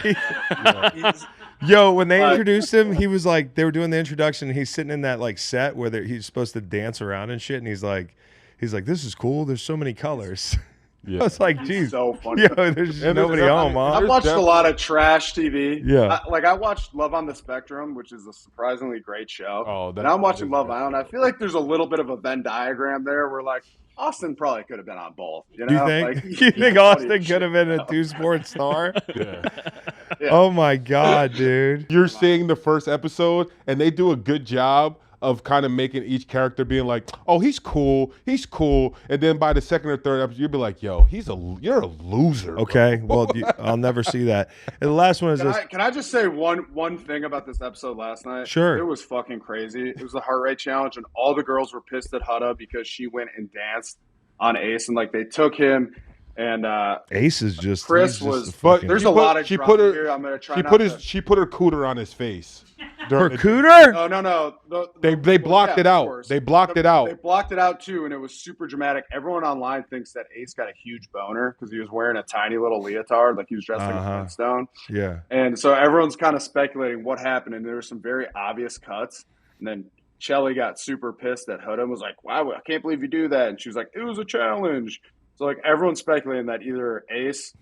rocks. He's- Yo, when they Like- introduced him, he was like, they were doing the introduction. And he's sitting in that like set where he's supposed to dance around and shit. And he's like, this is cool. There's so many colors. Yeah. I was like, He's geez, so funny. yo, there's just And nobody there's- home, huh? I've watched a lot of trash TV. Yeah. I watched Love on the Spectrum, which is a surprisingly great show. Oh, and I'm watching Love Island. I feel like there's a little bit of a Venn diagram there where, like, Austin probably could have been on both. You know? Do you think? Like, You he's think funny Austin as could have shit, been a two-sport star? Yeah. Yeah. Oh my God, dude. You're seeing the first episode, and they do a good job of kind of making each character being like, oh, he's cool, and then by the second or third episode, you'll be like, yo, you're a loser. bro." Okay, well, I'll never see that. And the last one is this. Can I just say one thing about this episode last night? Sure. It was fucking crazy. It was the heart rate challenge, and all the girls were pissed at Hudda because she went and danced on Ace, and like they took him. And Ace is just Chris he's just was- a But fucking- there's she a put- lot of she drama put her- here. I'm gonna try She not put to. she put her cooter on his face. her during the- cooter. No. They blocked it of out. course. They blocked it out. They blocked it out too, and it was super dramatic. Everyone online thinks that Ace got a huge boner because he was wearing a tiny little leotard, like he was dressed like a Flintstone. Yeah. And so everyone's kind of speculating what happened, and there were some very obvious cuts. And then Shelly got super pissed at Hudda and was like, "Wow, I can't believe you do that." And she was like, "It was a challenge." So like everyone's speculating that either Ace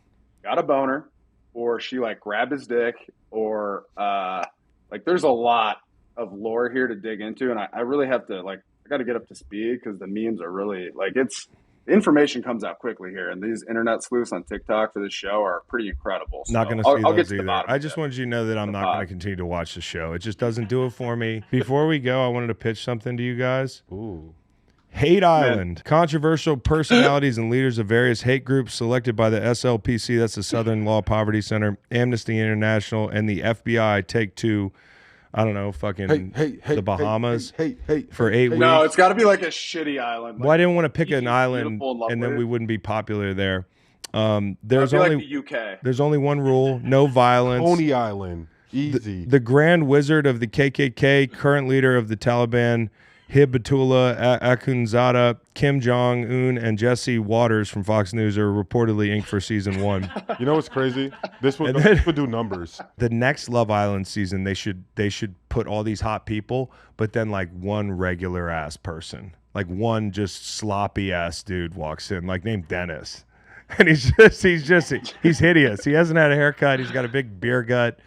got a boner, or she like grabbed his dick, or like there's a lot of lore here to dig into, and I really have to I got to get up to speed because the memes are really the information comes out quickly here, and these internet sleuths on TikTok for this show are pretty incredible. So Not going to see I'll get those to the either. bottom I of just it. wanted you to know that I'm not going to continue to watch the show. It just doesn't do it for me. Before we go, I wanted to pitch something to you guys. Ooh. Hate Island. Controversial personalities and leaders of various hate groups selected by the SLPC, that's the Southern Law Poverty Center, Amnesty International, and the FBI take to, I don't know, fucking the Bahamas for 8 weeks. No, it's got to be like a shitty island. Well, I didn't want to pick an easy, island beautiful, and and then lovely. we wouldn't be popular there. It'd There's be only like the UK. there's only one rule: no violence. Coney Island. Easy. The Grand Wizard of the KKK, current leader of the Taliban, Hibatullah Akhundzada, Kim Jong-un, and Jesse Waters from Fox News are reportedly inked for season 1. You know what's crazy? This would do numbers. The next Love Island season, they should put all these hot people, but then like one regular ass person, like one just sloppy ass dude walks in, like named Dennis, and he's hideous. He hasn't had a haircut. He's got a big beer gut.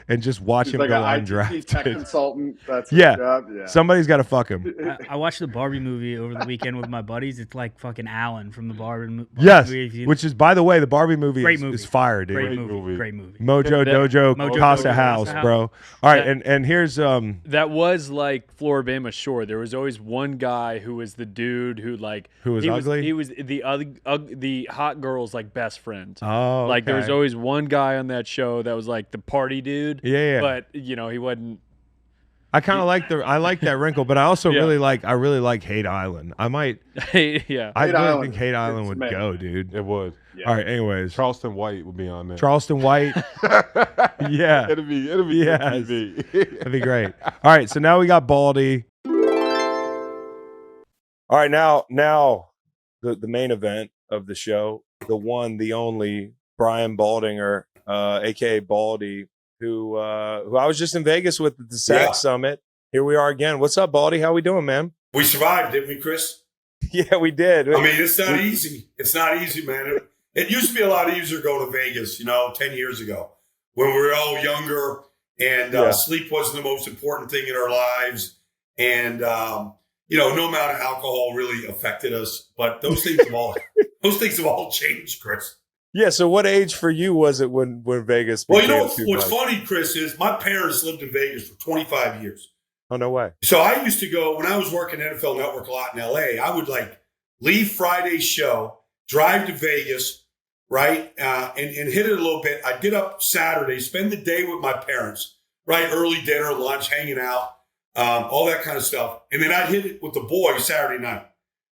And just watch He's him like go an IT tech undrafted. consultant. That's his Yeah. job. Yeah. Somebody's got to fuck him. I watched the Barbie movie over the weekend with my buddies. It's like fucking Alan from the Barbie Yes, movie. which is, by the way, the Barbie movie, Great movie. is fire, dude. Great movie. movie. Great movie. Mojo That- Dojo Mojo Casa Dojo House, Casa bro. House. All right, and here's That was like Floribama Shore. There was always one guy who was the dude who was ugly? He was the hot girl's like best friend. oh, Like there was okay. always one guy on that show that was like the party dude. Yeah. But you know he wasn't. I kind of like that wrinkle, but I also Yeah. really like Hate Island. I might, Yeah. I Hate really Island. think Hate Island It's would mad. go, dude. It would. Yeah. All right, anyways, Charleston White would be on there. Charleston White, yeah, It'll be Yes. TV. that'd be great. All right, so now we got Baldy. All right, now the main event of the show, the one, the only, Brian Baldinger, aka Baldy, who I was just in Vegas with at the SAC Summit. Here we are again. What's up, Baldy? How we doing, man? We survived, didn't we, Chris? Yeah, we did. I mean, it's not easy. It's not easy, man. It used to be a lot easier going to Vegas, 10 years ago when we were all younger and sleep wasn't the most important thing in our lives. And, no amount of alcohol really affected us. But those things have all changed, Chris. Yeah. So what age for you was it when Vegas? Well, what's funny, Chris, is my parents lived in Vegas for 25 years. Oh, no way. So I used to go, when I was working NFL Network a lot in LA, I would leave Friday's show, drive to Vegas, right? And hit it a little bit. I'd get up Saturday, spend the day with my parents, right? Early dinner, lunch, hanging out, all that kind of stuff. And then I'd hit it with the boys Saturday night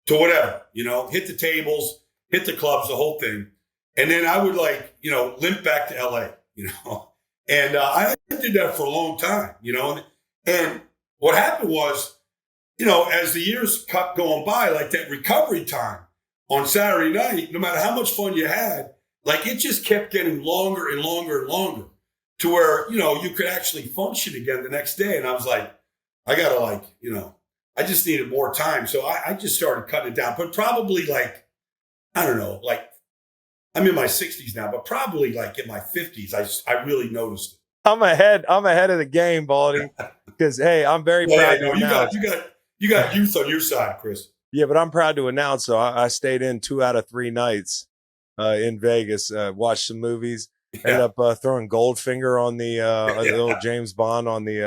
to whatever, hit the tables, hit the clubs, the whole thing. And then I would limp back to LA, and I did that for a long time, and what happened was, as the years kept going by, that recovery time on Saturday night, no matter how much fun you had, it just kept getting longer and longer and longer to where, you could actually function again the next day. And I was like, I got to I just needed more time. So I just started cutting it down, but probably I don't know, I'm in my 60s now, but probably in my 50s, I really noticed it. I'm ahead of the game, Baldy. Because hey, I'm very proud to announce. You got youth on your side, Chris. Yeah, but I'm proud to announce. So I stayed in 2 out of 3 nights in Vegas. Watched some movies. Ended up throwing Goldfinger on the little James Bond on the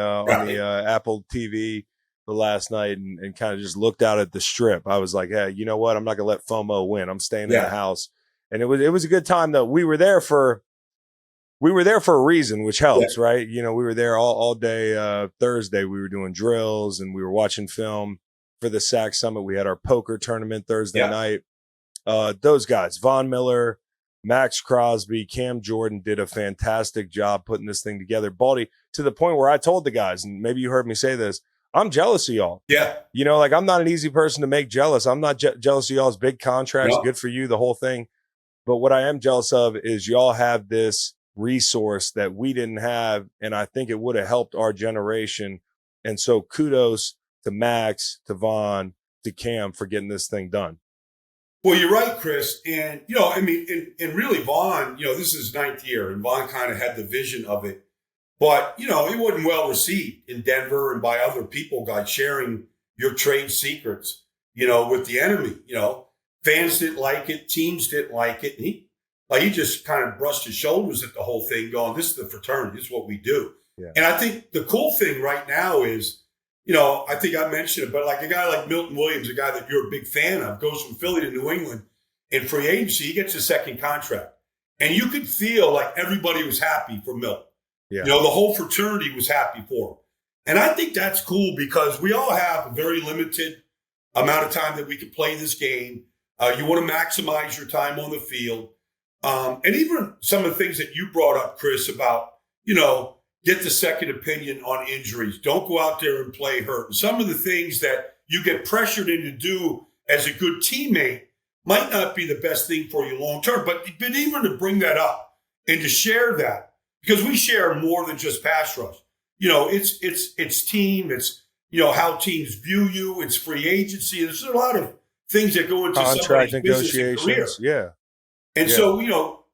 Apple TV the last night, and kind of just looked out at the Strip. I was like, hey, you know what? I'm not gonna let FOMO win. I'm staying in the house, and it was a good time though. We were there for a reason, which helps, right? We were there all day. Thursday, we were doing drills and we were watching film for the SAC Summit. We had our poker tournament Thursday night. Those guys, Von Miller, Maxx Crosby, Cam Jordan did a fantastic job putting this thing together. Baldy, to the point where I told the guys, and maybe you heard me say this, I'm jealous of y'all. Yeah. I'm not an easy person to make jealous. I'm not jealous of y'all's big contracts. No. Good for you, the whole thing. But what I am jealous of is y'all have this resource that we didn't have, and I think it would have helped our generation. And so kudos to Max, to Vaughn, to Cam for getting this thing done. Well, you're right, Chris. And, and really Vaughn, this is his 9th year, and Vaughn kind of had the vision of it. But, it wasn't well received in Denver and by other people, guys, sharing your trade secrets, with the enemy. Fans didn't like it. Teams didn't like it. And he just kind of brushed his shoulders at the whole thing, going, this is the fraternity. This is what we do. Yeah. And I think the cool thing right now is, I think I mentioned it, but a guy like Milton Williams, a guy that you're a big fan of, goes from Philly to New England in free agency. He gets a second contract. And you could feel like everybody was happy for Milton. Yeah. The whole fraternity was happy for him. And I think that's cool because we all have a very limited amount of time that we can play this game. You want to maximize your time on the field. And even some of the things that you brought up, Chris, about, get the second opinion on injuries. Don't go out there and play hurt. And some of the things that you get pressured into do as a good teammate might not be the best thing for you long term. But even to bring that up and to share that, because we share more than just pass rush. It's team. It's, how teams view you. It's free agency. There's a lot of things that go into contract negotiations. Negotiations. Yeah. And so,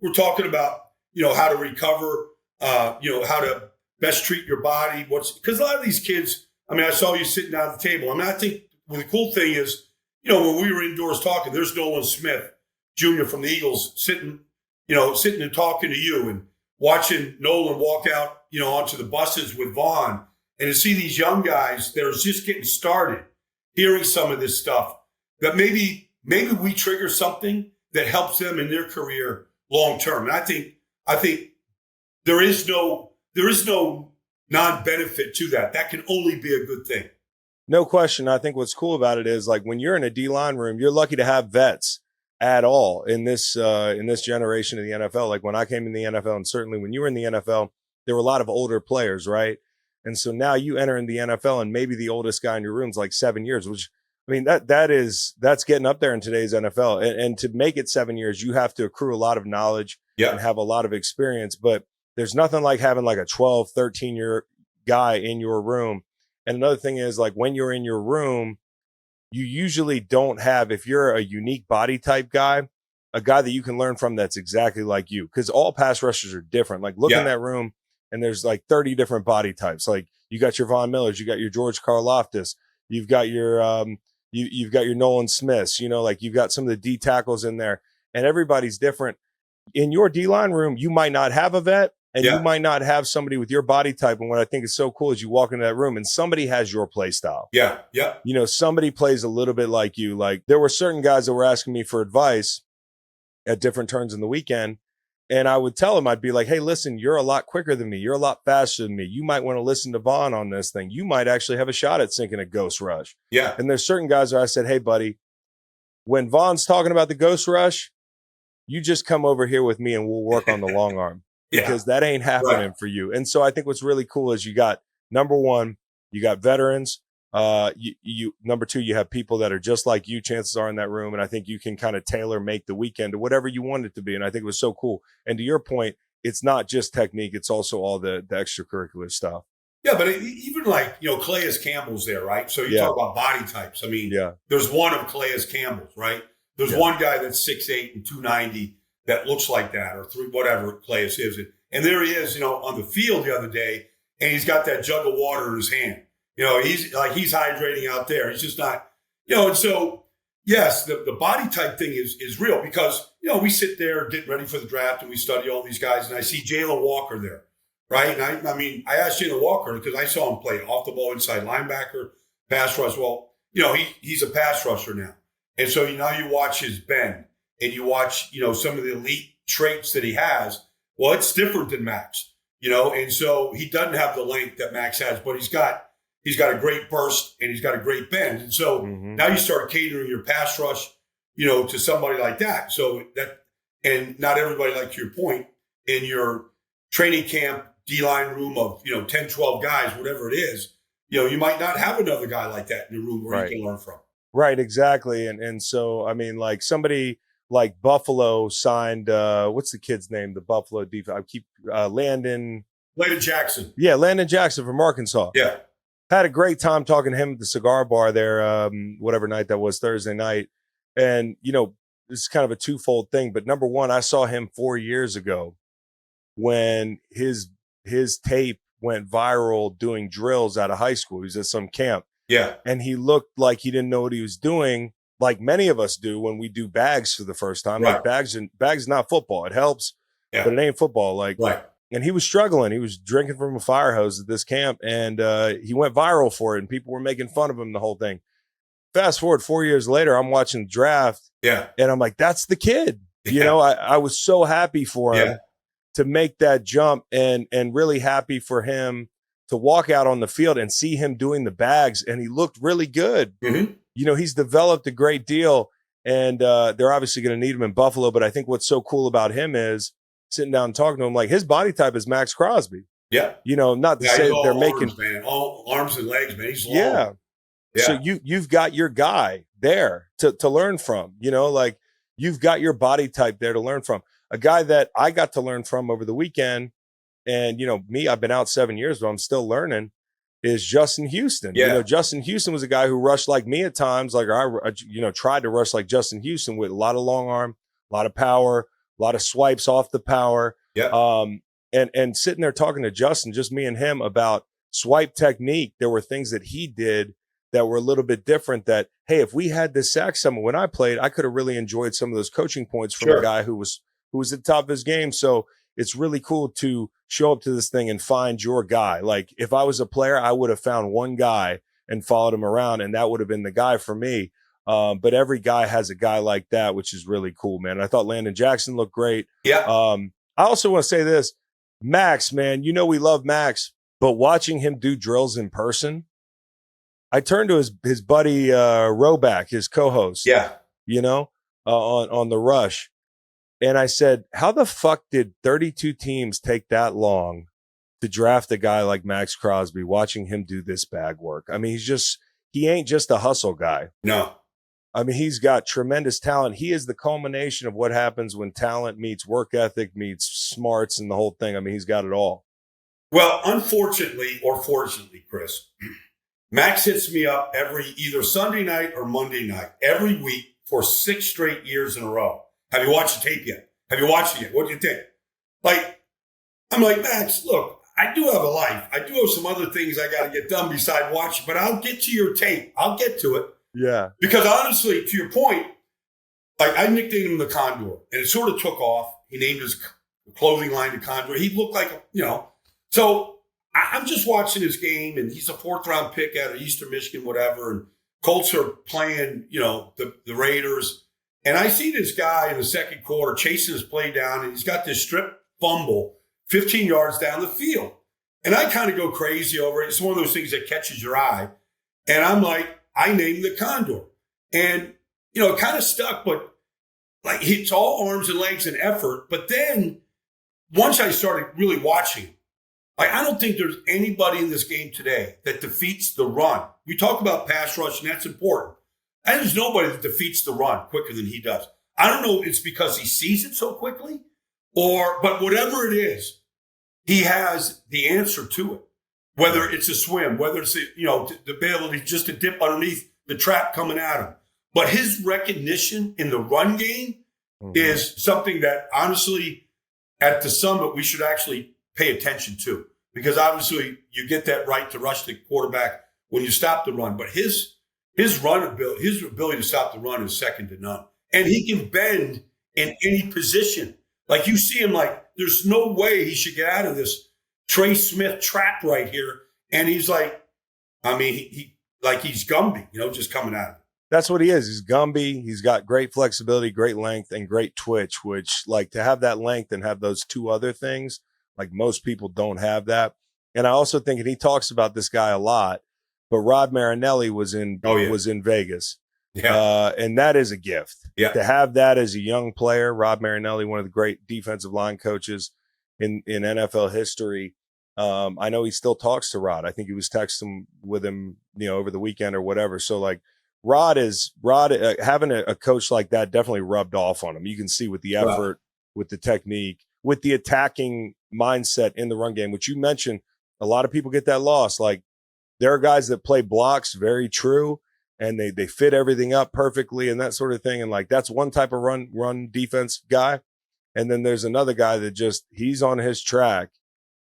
we're talking about, how to recover, how to best treat your body. Because a lot of these kids, I saw you sitting down at the table. I think the cool thing is, when we were indoors talking, there's Jonnu Smith Jr. from the Eagles sitting and talking to you and watching Nolan walk out, onto the buses with Vaughn, and to see these young guys that are just getting started, hearing some of this stuff, that maybe we trigger something that helps them in their career long term. And I think there is no non-benefit to that. That can only be a good thing. No question. I think what's cool about it is when you're in a D-line room, you're lucky to have vets at all in this generation of the NFL. When I came in the NFL, and certainly when you were in the NFL, there were a lot of older players, right? And so now you enter in the NFL, and maybe the oldest guy in your room is 7 years, which that's getting up there in today's NFL. And to make it 7 years, you have to accrue a lot of knowledge and have a lot of experience. But there's nothing like having like a 12, 13-year guy in your room. And another thing is, like, when you're in your room, you usually don't have, if you're a unique body type guy, a guy that you can learn from that's exactly like you. Because all pass rushers are different. Like, look in that room, and there's like 30 different body types. Like, you got your Von Millers, you got your George Karlaftis, you've got your you've got your Nolan Smiths, you know, like you've got some of the D tackles in there, and everybody's different. In your D-line room, you might not have a vet, and you might not have somebody with your body type. And what I think is so cool is you walk into that room and somebody has your play style. Yeah. Yeah. You know, somebody plays a little bit like you. Like, there were certain guys that were asking me for advice at different turns in the weekend. And I would tell them, I'd be like, hey, listen, you're a lot quicker than me. You're a lot faster than me. You might want to listen to Vaughn on this thing. You might actually have a shot at sinking a ghost rush. Yeah. And there's certain guys where I said, hey, buddy, when Vaughn's talking about the ghost rush, you just come over here with me and we'll work on the long arm, because that ain't happening for you. And so I think what's really cool is you got, number one, you got veterans. Number two, you have people that are just like you, chances are, in that room. And I think you can kind of tailor make the weekend to whatever you want it to be. And I think it was so cool. And to your point, it's not just technique, it's also all the extracurricular stuff. Yeah, but even like, you know, Calais Campbell's there, right? So you talk about body types. I mean, there's one of Calais Campbell's, right? There's one guy that's 6'8" and 290 that looks like that, or three, whatever Calais is. And there he is, you know, on the field the other day, and he's got that jug of water in his hand. You know, he's hydrating out there. He's just not, you know, and so, yes, the body type thing is real, because, you know, we sit there getting ready for the draft and we study all these guys, and I see Jalen Walker there, right? And I mean, I asked Jalen Walker because I saw him play off the ball inside linebacker, pass rush. Well, you know, he's a pass rusher now. And so now you watch his bend, and you watch, you know, some of the elite traits that he has. Well, it's different than Maxx, you know, and so he doesn't have the length that Maxx has, but he's got a great burst and he's got a great bend. And so now you start catering your pass rush, you know, to somebody like that. So and not everybody, like, to your point, in your training camp D-line room of, you know, 10, 12 guys, whatever it is, you know, you might not have another guy like that in the room where you can learn from. Right, exactly. And so, I mean, like, somebody like Buffalo signed, what's the kid's name? The Buffalo defense. Landon Jackson. Yeah, Landon Jackson from Arkansas. Yeah. Had a great time talking to him at the cigar bar there, whatever night that was, Thursday night. And, you know, this is kind of a twofold thing. But number one, I saw him 4 years ago when his tape went viral doing drills out of high school. He was at some camp. Yeah. And he looked like he didn't know what he was doing, like many of us do when we do bags for the first time. Right. Like, bags is not football. It helps, but it ain't football. Like, and he was struggling. He was drinking from a fire hose at this camp, and he went viral for it, and people were making fun of him, the whole thing. Fast forward 4 years later, I'm watching the draft, and I'm like, that's the kid. You know, I was so happy for him to make that jump, and really happy for him to walk out on the field and see him doing the bags, and he looked really good. Mm-hmm. You know, he's developed a great deal, and they're obviously going to need him in Buffalo, but I think what's so cool about him is sitting down and talking to him, like, his body type is Maxx Crosby. Yeah. You know, not to say they're making arms, man. All arms and legs, man. He's long. Yeah. So you've got your guy there to learn from, you know, like, you've got your body type there to learn from. A guy that I got to learn from over the weekend, and, you know, me, I've been out 7 years, but I'm still learning, is Justin Houston. Yeah. You know, Justin Houston was a guy who rushed like me at times, like I tried to rush like Justin Houston, with a lot of long arm, a lot of power, a lot of swipes off the power. Yeah. And sitting there talking to Justin, just me and him, about swipe technique, there were things that he did that were a little bit different, that, hey, if we had this sack summit when I played, I could have really enjoyed some of those coaching points from a guy who was at the top of his game. So it's really cool to show up to this thing and find your guy. Like, if I was a player, I would have found one guy and followed him around, and that would have been the guy for me. But every guy has a guy like that, which is really cool, man. And I thought Landon Jackson looked great. Yeah. I also want to say this, Maxx, man, you know, we love Maxx, but watching him do drills in person, I turned to his buddy, Roback, his co-host, you know, on the Rush. And I said, how the fuck did 32 teams take that long to draft a guy like Maxx Crosby, watching him do this bag work? I mean, he ain't just a hustle guy. No. I mean, he's got tremendous talent. He is the culmination of what happens when talent meets work ethic, meets smarts, and the whole thing. I mean, he's got it all. Well, unfortunately or fortunately, Chris, Max hits me up either Sunday night or Monday night, every week for 6 straight years in a row. Have you watched the tape yet? Have you watched it yet? What do you think? Like, I'm like, Max, look, I do have a life. I do have some other things I got to get done besides watching, but I'll get to your tape. I'll get to it. Yeah. Because honestly, to your point, like I nicknamed him the Condor, and it sort of took off. He named his clothing line the Condor. He looked like, so I'm just watching his game, and he's a 4th-round pick out of Eastern Michigan, whatever, and Colts are playing, the Raiders. And I see this guy in the second quarter chasing his play down, and he's got this strip fumble 15 yards down the field. And I kind of go crazy over it. It's one of those things that catches your eye. And I'm like, I named the Condor. And, it kind of stuck, but like it's all arms and legs and effort. But then once I started really watching, like I don't think there's anybody in this game today that defeats the run. We talk about pass rush, and that's important. And there's nobody that defeats the run quicker than he does. I don't know if it's because he sees it so quickly but whatever it is, he has the answer to it. Whether it's a swim, whether it's, the ability just to dip underneath the trap coming at him. But his recognition in the run game is something that honestly at the Summit we should actually pay attention to. Because obviously you get that right to rush the quarterback when you stop the run. But his ability to stop the run is second to none. And he can bend in any position. Like you see him like, there's no way he should get out of this Trey Smith trap right here. And he's like, I mean, he's Gumby, just coming at him. That's what he is. He's Gumby. He's got great flexibility, great length, and great twitch, which like to have that length and have those two other things, like most people don't have that. And I also think, and he talks about this guy a lot, but Rod Marinelli was in Vegas. Yeah. And that is a gift. Yeah. To have that as a young player, Rod Marinelli, one of the great defensive line coaches in NFL history. I know he still talks to Rod. I think he was texting with him, over the weekend or whatever. So like Rod having a coach like that definitely rubbed off on him. You can see with the effort, with the technique, with the attacking mindset in the run game, which you mentioned, a lot of people get that lost. Like there are guys that play blocks, very true. And they fit everything up perfectly and that sort of thing. And like, that's one type of run defense guy. And then there's another guy that he's on his track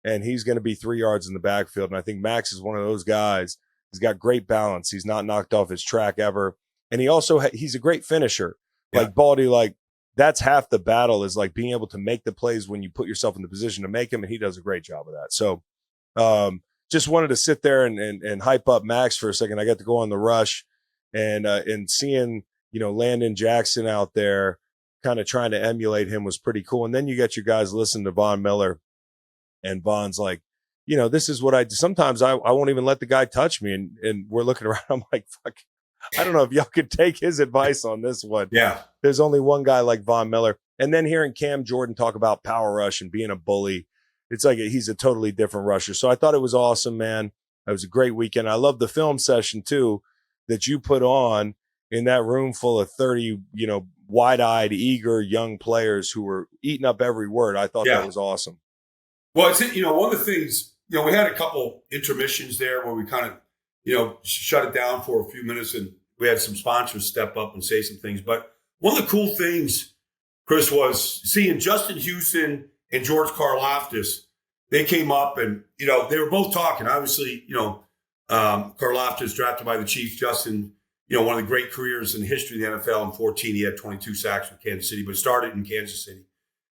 and he's going to be 3 yards in the backfield. And I think Max is one of those guys. He's got great balance. He's not knocked off his track ever. And he's a great finisher. Yeah. Like Baldy, like that's half the battle is like being able to make the plays when you put yourself in the position to make them. And he does a great job of that. So just wanted to sit there and hype up Max for a second. I got to go on the rush. And seeing, Landon Jackson out there kind of trying to emulate him was pretty cool. And then you get your guys listening to Von Miller, and Von's like, this is what I do. Sometimes I won't even let the guy touch me. And we're looking around. I'm like, fuck, I don't know if y'all could take his advice on this one. Yeah. There's only one guy like Von Miller. And then hearing Cam Jordan talk about power rush and being a bully, it's like he's a totally different rusher. So I thought it was awesome, man. It was a great weekend. I love the film session too that you put on in that room full of 30, wide-eyed, eager young players who were eating up every word. I thought that was awesome. Well, it's, one of the things, we had a couple intermissions there where we kind of, shut it down for a few minutes and we had some sponsors step up and say some things. But one of the cool things, Chris, was seeing Justin Houston and George Karlaftis. They came up and, they were both talking. Obviously, Karlaftis drafted by the Chiefs. Justin, one of the great careers in the history of the NFL. In 2014, he had 22 sacks with Kansas City, but started in Kansas City.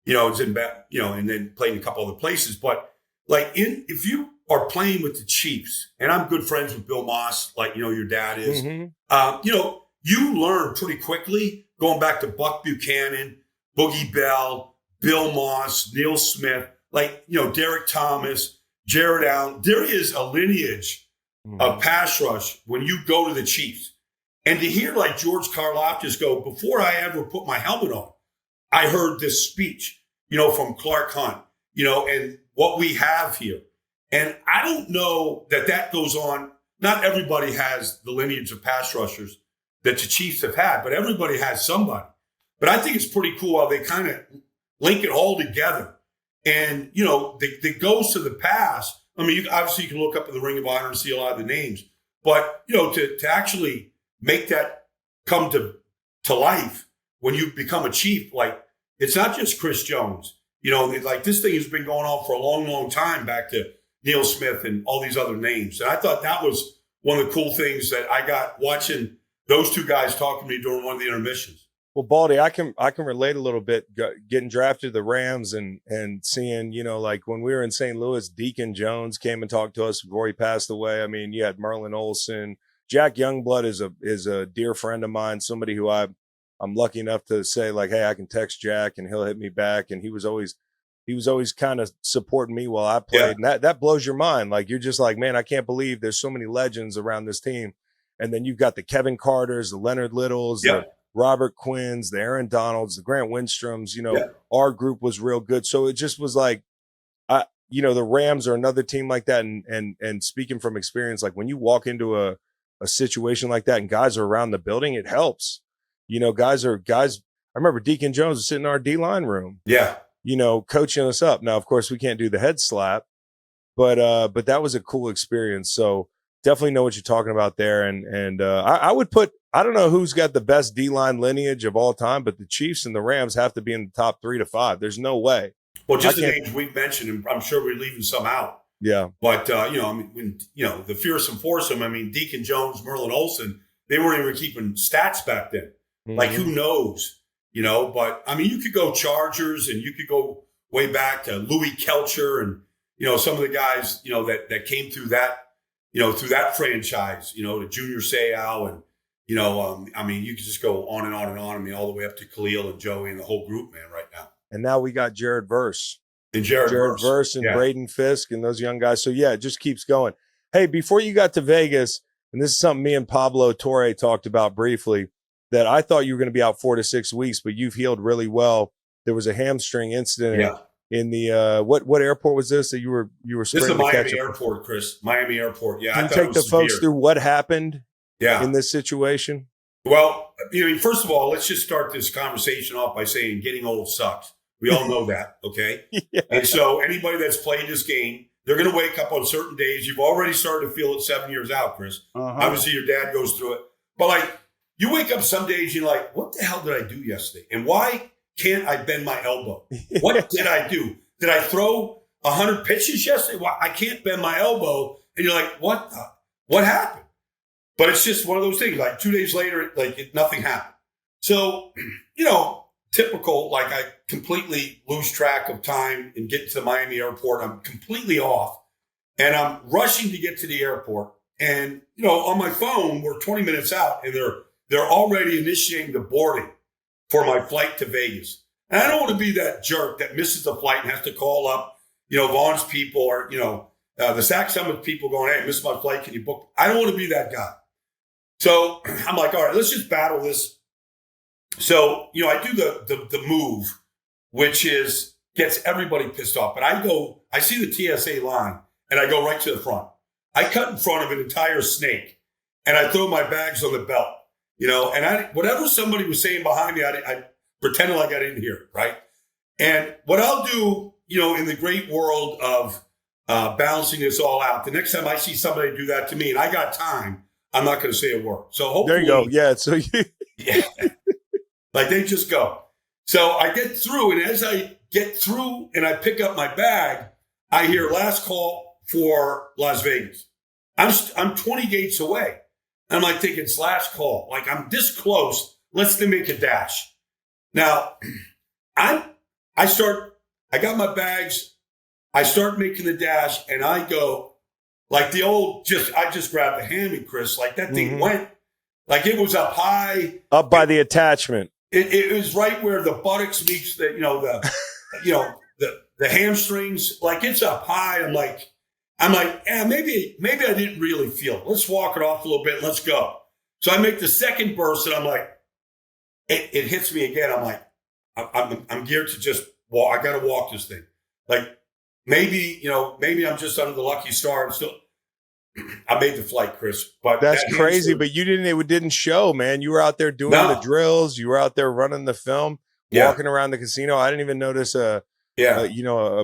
Was in and then played in a couple other places. But like if you are playing with the Chiefs, and I'm good friends with Bill Moss, like your dad is, you learn pretty quickly going back to Buck Buchanan, Boogie Bell, Bill Moss, Neil Smith, Derek Thomas, Jared Allen. There is a lineage of pass rush when you go to the Chiefs. And to hear like George Karlaftis go, before I ever put my helmet on, I heard this speech, from Clark Hunt, and what we have here. And I don't know that goes on. Not everybody has the lineage of pass rushers that the Chiefs have had, but everybody has somebody. But I think it's pretty cool how they kind of link it all together. And, that goes to the past. I mean, obviously you can look up in the Ring of Honor and see a lot of the names. But, to actually make that come to life when you become a Chief, like, it's not just Chris Jones. Like this thing has been going on for a long, long time, back to Neil Smith and all these other names. And I thought that was one of the cool things that I got watching those two guys talking to me during one of the intermissions. Well, Baldy, I can relate a little bit getting drafted to the Rams and seeing, like when we were in St. Louis, Deacon Jones came and talked to us before he passed away. I mean, you had Merlin Olsen. Jack Youngblood is a dear friend of mine, somebody who I'm lucky enough to say, like, hey, I can text Jack and he'll hit me back. And he was always kind of supporting me while I played. Yeah. And that blows your mind. Like, you're just like, man, I can't believe there's so many legends around this team. And then you've got the Kevin Carters, the Leonard Littles, the Robert Quinns, the Aaron Donalds, the Grant Windstroms. Our group was real good. So it just was like, the Rams are another team like that. And speaking from experience, like when you walk into a situation like that and guys are around the building, it helps. Guys. I remember Deacon Jones was sitting in our D-line room. Yeah. Coaching us up. Now, of course, we can't do the head slap, but that was a cool experience. So definitely know what you're talking about there. And I would put, I don't know who's got the best D-line lineage of all time, but the Chiefs and the Rams have to be in the top 3 to 5. There's no way. Well, just the names we've mentioned, and I'm sure we're leaving some out. Yeah. But, the fearsome foursome, Deacon Jones, Merlin Olsen, they weren't even keeping stats back then. Mm-hmm. Like, who knows? But you could go Chargers, and you could go way back to Louis Kelcher and, some of the guys, that came through that, through that franchise, to Junior Seau and, you could just go on and on and on. All the way up to Khalil and Joey and the whole group, man, right now. And now we got Jared Verse. And Jared Verse and Braden Fisk and those young guys. So, yeah, it just keeps going. Hey, before you got to Vegas, and this is something me and Pablo Torre talked about briefly, that I thought you were going to be out 4 to 6 weeks, but you've healed really well. There was a hamstring incident in the what airport was this that you were This is Miami Airport, Chris. Miami Airport. Yeah. Can you take the folks through what happened in this situation? Well, first of all, let's just start this conversation off by saying getting old sucks. We all know that, okay? Yeah. And so anybody that's played this game, they're going to wake up on certain days. You've already started to feel it 7 years out, Chris. Uh-huh. Obviously, your dad goes through it. But, you wake up some days, you're like, what the hell did I do yesterday? And why can't I bend my elbow? What did I do? Did I throw 100 pitches yesterday? Why I can't bend my elbow? And you're like, what happened? But it's just one of those things. Like 2 days later, nothing happened. So, typical, I completely lose track of time and get to the Miami airport. I'm completely off. And I'm rushing to get to the airport. And, on my phone, we're 20 minutes out and they're already initiating the boarding for my flight to Vegas. And I don't want to be that jerk that misses the flight and has to call up, Vaughn's people or, the Sac Summit people going, hey, I missed my flight. Can you book? I don't want to be that guy. So I'm like, all right, let's just battle this. So, I do the move, which gets everybody pissed off. But I see the TSA line and I go right to the front. I cut in front of an entire snake and I throw my bags on the belt. And whatever somebody was saying behind me, I pretended like I didn't hear it, right? And what I'll do, in the great world of balancing this all out, the next time I see somebody do that to me, and I got time, I'm not going to say a word. So hopefully, there you go. Yeah. So they just go. So I get through, and as I get through and I pick up my bag, I hear last call for Las Vegas. I'm 20 gates away. I'm thinking it's last call. I'm this close. Let's make a dash. Now, I got my bags. I start making the dash and I go I just grabbed the hammy, Chris. That thing went, it was up high. Up by the attachment. It was right where the buttocks meets the hamstrings. It's up high. I'm like, maybe I didn't really feel it. Let's walk it off a little bit. Let's go. So I make the second burst, and I'm like, it hits me again. I'm like, I'm geared to just walk. I got to walk this thing. Maybe I'm just under the lucky star. I made the flight, Chris. But That's that crazy. hamstring- But it didn't show, man. You were out there doing No. the drills. You were out there running the film, Yeah. walking around the casino. I didn't even notice a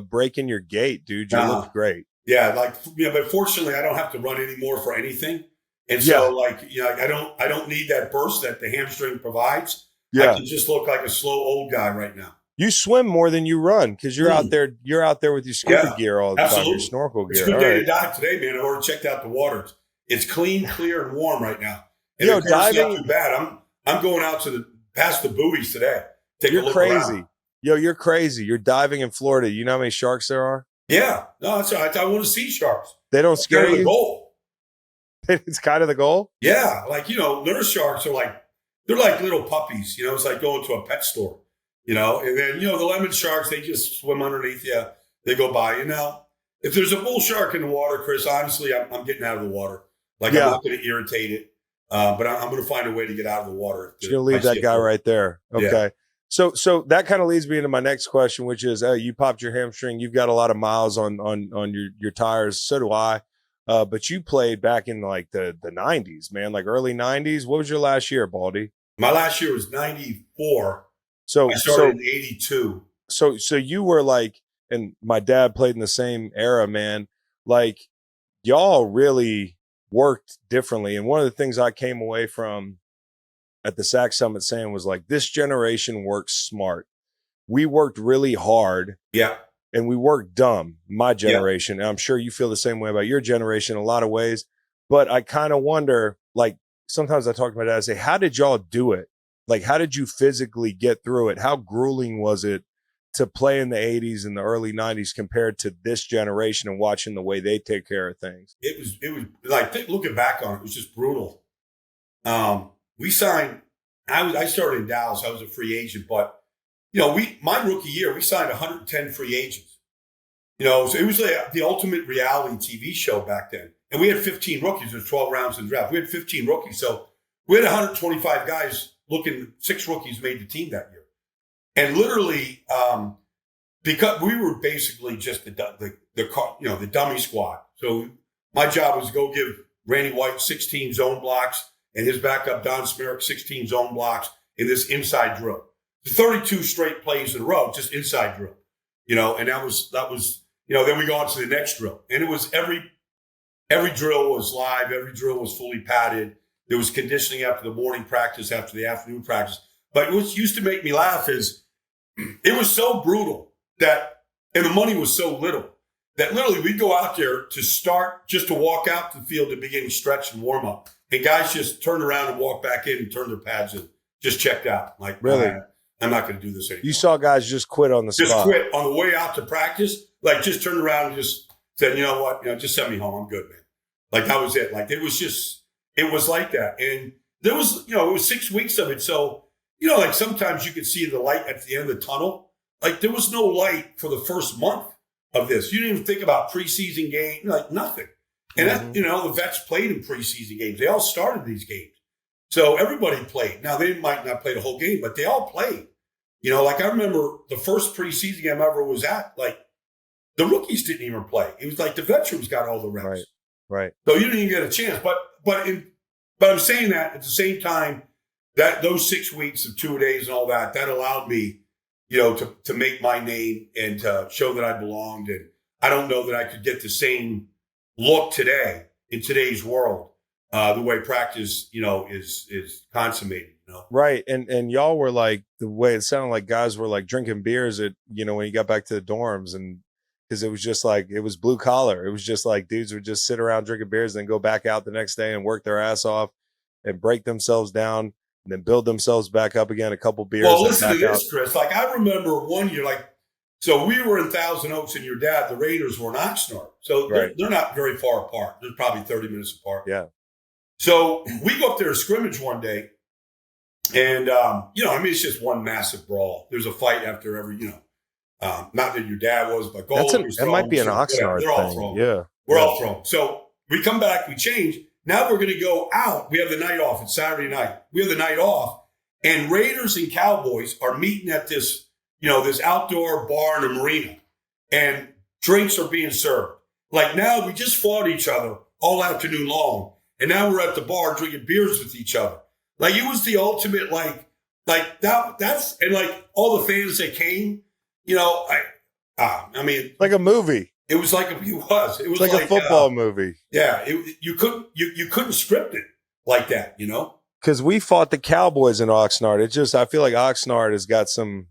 break in your gait, dude. You Nah. looked great. Yeah, but fortunately, I don't have to run anymore for anything, and Yeah. so I don't need that burst that the hamstring provides. Yeah. I can just look like a slow old guy right now. You swim more than you run because you're out there. You're out there with your scuba Yeah, gear all the time, absolutely. your snorkel It's gear. a good All day right. to dive today, man. I already checked out the water. It's clean, clear, and warm right now. And Yo, the current's diving- not too bad. I'm going out to past the buoys today. Take a You're look crazy. around. Yo, you're crazy. You're diving in Florida. You know how many sharks there are? Yeah, no, that's all right. I want to see sharks. They don't It's scare kind of the you. goal. It's kind of the goal. Yeah, nurse sharks are they're like little puppies. It's like going to a pet store. And then the lemon sharks, they just swim underneath you. They go by. If there's a bull shark in the water, Chris, honestly, I'm getting out of the water. I'm not going to irritate it, but I'm going to find a way to get out of the water. You're gonna leave that guy right there. Okay. Yeah. So that kind of leads me into my next question, which is, you popped your hamstring. You've got a lot of miles on your tires. So do I. But you played back in like the 90s, man, like early 90s. What was your last year, Baldy? My last year was 94. So I started in 82. So you were like, and my dad played in the same era, man. Like, y'all really worked differently. And one of the things I came away from at the SAC Summit saying was like, this generation works smart. We worked really hard. Yeah. And we worked dumb, my generation. And I'm sure you feel the same way about your generation in a lot of ways. But I kind of wonder, like, sometimes I talk to my dad and say, how did y'all do it? Like, how did you physically get through it? How grueling was it to play in the 80s and the early 90s compared to this generation and watching the way they take care of things? It was like, looking back on it, it was just brutal. We signed, I started in Dallas. I was a free agent, but my rookie year, we signed 110 free agents. So it was like the ultimate reality TV show back then. And we had 15 rookies. There's 12 rounds in the draft. We had 15 rookies. So we had 125 guys looking, 6 rookies made the team that year. And literally, because we were basically just the dummy squad. So my job was to go give Randy White 16 zone blocks and his backup Don Smerrick 16 zone blocks in this inside drill. 32 straight plays in a row, just inside drill. And that was then we go on to the next drill. And it was every drill was live, every drill was fully padded. There was conditioning after the morning practice, after the afternoon practice. But what used to make me laugh is it was so brutal and the money was so little that literally we'd go out there to start, just to walk out to the field to begin stretch and warm up. And guys just turned around and walked back in and turned their pads in, just checked out. Like, really? I'm not going to do this anymore. You saw guys just quit on the spot. Just quit on the way out to practice. Like, just turned around and just said, you know what? Just send me home. I'm good, man. Like, that was it. Like, it was like that. And there was, it was 6 weeks of it. So, like sometimes you could see the light at the end of the tunnel. Like, there was no light for the first month of this. You didn't even think about preseason game, like nothing. And that, the vets played in preseason games. They all started these games. So everybody played. Now, they might not play the whole game, but they all played. Like I remember the first preseason game I ever was at, like the rookies didn't even play. It was like the veterans got all the reps. Right. So you didn't even get a chance. But I'm saying that at the same time, that those 6 weeks of 2 days and all that allowed me, to make my name and to show that I belonged. And I don't know that I could get the same look today in today's world, the way practice, is consummated. Right. And y'all were like, the way it sounded like guys were like drinking beers at, when you got back to the dorms, and because it was just like, it was blue collar. It was just like dudes would just sit around drinking beers and then go back out the next day and work their ass off and break themselves down and then build themselves back up again, a couple beers. Well, listen to this, Chris. Like, I remember one year, so we were in Thousand Oaks and your dad, the Raiders were in Oxnard. So they're not very far apart. They're probably 30 minutes apart. Yeah. So we go up there to scrimmage one day. And, it's just one massive brawl. There's a fight after every, not that your dad was, but that might be an Oxnard thing. All thrown. Yeah. We're all thrown. So we come back, we change. Now we're going to go out. We have the night off. It's Saturday night. We have the night off. And Raiders and Cowboys are meeting at this, this outdoor bar in a marina. And drinks are being served. Like, now we just fought each other all afternoon long. And now we're at the bar drinking beers with each other. Like, it was the ultimate, like that's, and like all the fans that came, you know, I mean, like a movie. It was like it was like a football movie. Yeah, you couldn't script it like that, you know. Because we fought the Cowboys in Oxnard. I feel like Oxnard has got some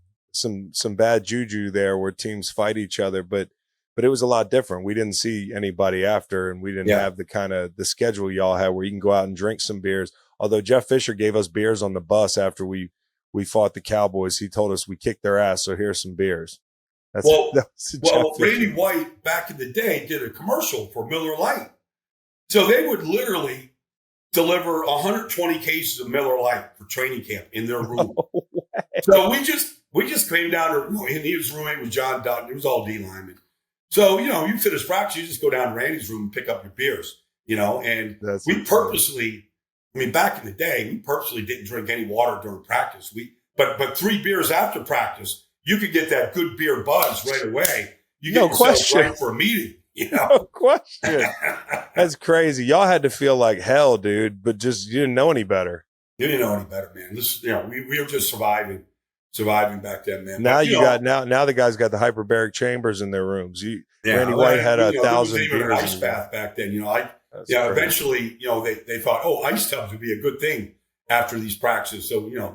bad juju there where teams fight each other, but it was a lot different. We didn't see anybody after, and we didn't have the kind of the schedule y'all had where you can go out and drink some beers. Although Jeff Fisher gave us beers on the bus after we fought the Cowboys. He told us we kicked their ass, so here's some beers. Randy White back in the day did a commercial for Miller Lite. So they would literally deliver 120 cases of Miller Lite for training camp in their room. So we just came down to, and his roommate was John Dutton. It was all D linemen. So, you know, you finish practice, you just go down to Randy's room and pick up your beers, you know, and we purposely, I mean, back in the day, we purposely didn't drink any water during practice. But 3 beers after practice, you could get that good beer buzz right away. You get yourself right for a meeting, you know? No question. That's crazy. Y'all had to feel like hell, dude, but just you didn't know any better. You didn't know any better, man. This, you know, we were just surviving back then, man. Now now the guys got the hyperbaric chambers in their rooms. Randy White had 1,000 beers. An ice bath back then, you know. Eventually, you know, they thought, ice tubs would be a good thing after these practices. So, you know,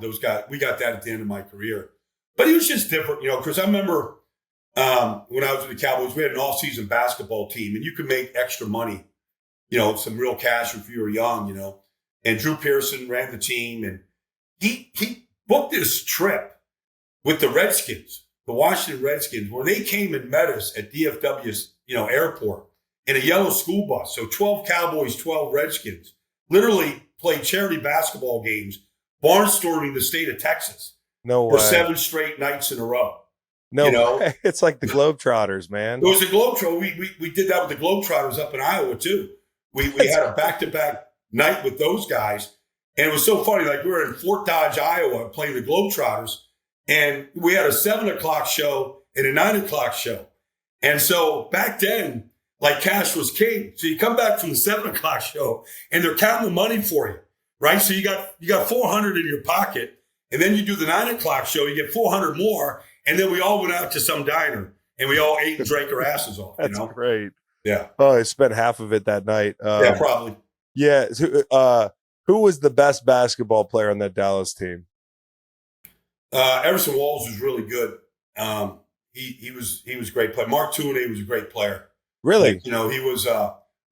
we got that at the end of my career. But it was just different, you know, because I remember when I was with the Cowboys, we had an all-season basketball team, and you could make extra money, you know, some real cash if you were young, you know. And Drew Pearson ran the team, and he booked this trip with the Redskins, the Washington Redskins, where they came and met us at DFW's, you know, airport in a yellow school bus. So 12 Cowboys, 12 Redskins, literally played charity basketball games, barnstorming the state of Texas. No way. For 7 straight nights in a row. No, you know? way. It's like the Globetrotters, man. It was the Globetrotters. We did that with the Globetrotters up in Iowa too. We had a back-to-back night with those guys, and it was so funny. Like, we were in Fort Dodge, Iowa, playing the Globetrotters, and we had a 7:00 show and a 9:00 show. And so back then, like, cash was king. So you come back from the 7:00 show, and they're counting the money for you, right? So you got 400 in your pocket. And then you do the 9:00 show, you get 400 more, and then we all went out to some diner, and we all ate and drank our asses off. That's great. Yeah. Oh, I spent half of it that night. Yeah, probably. Yeah. Who was the best basketball player on that Dallas team? Everson Walls was really good. He was a great player. Mark Tuinei was a great player. Really? Like, you know, he was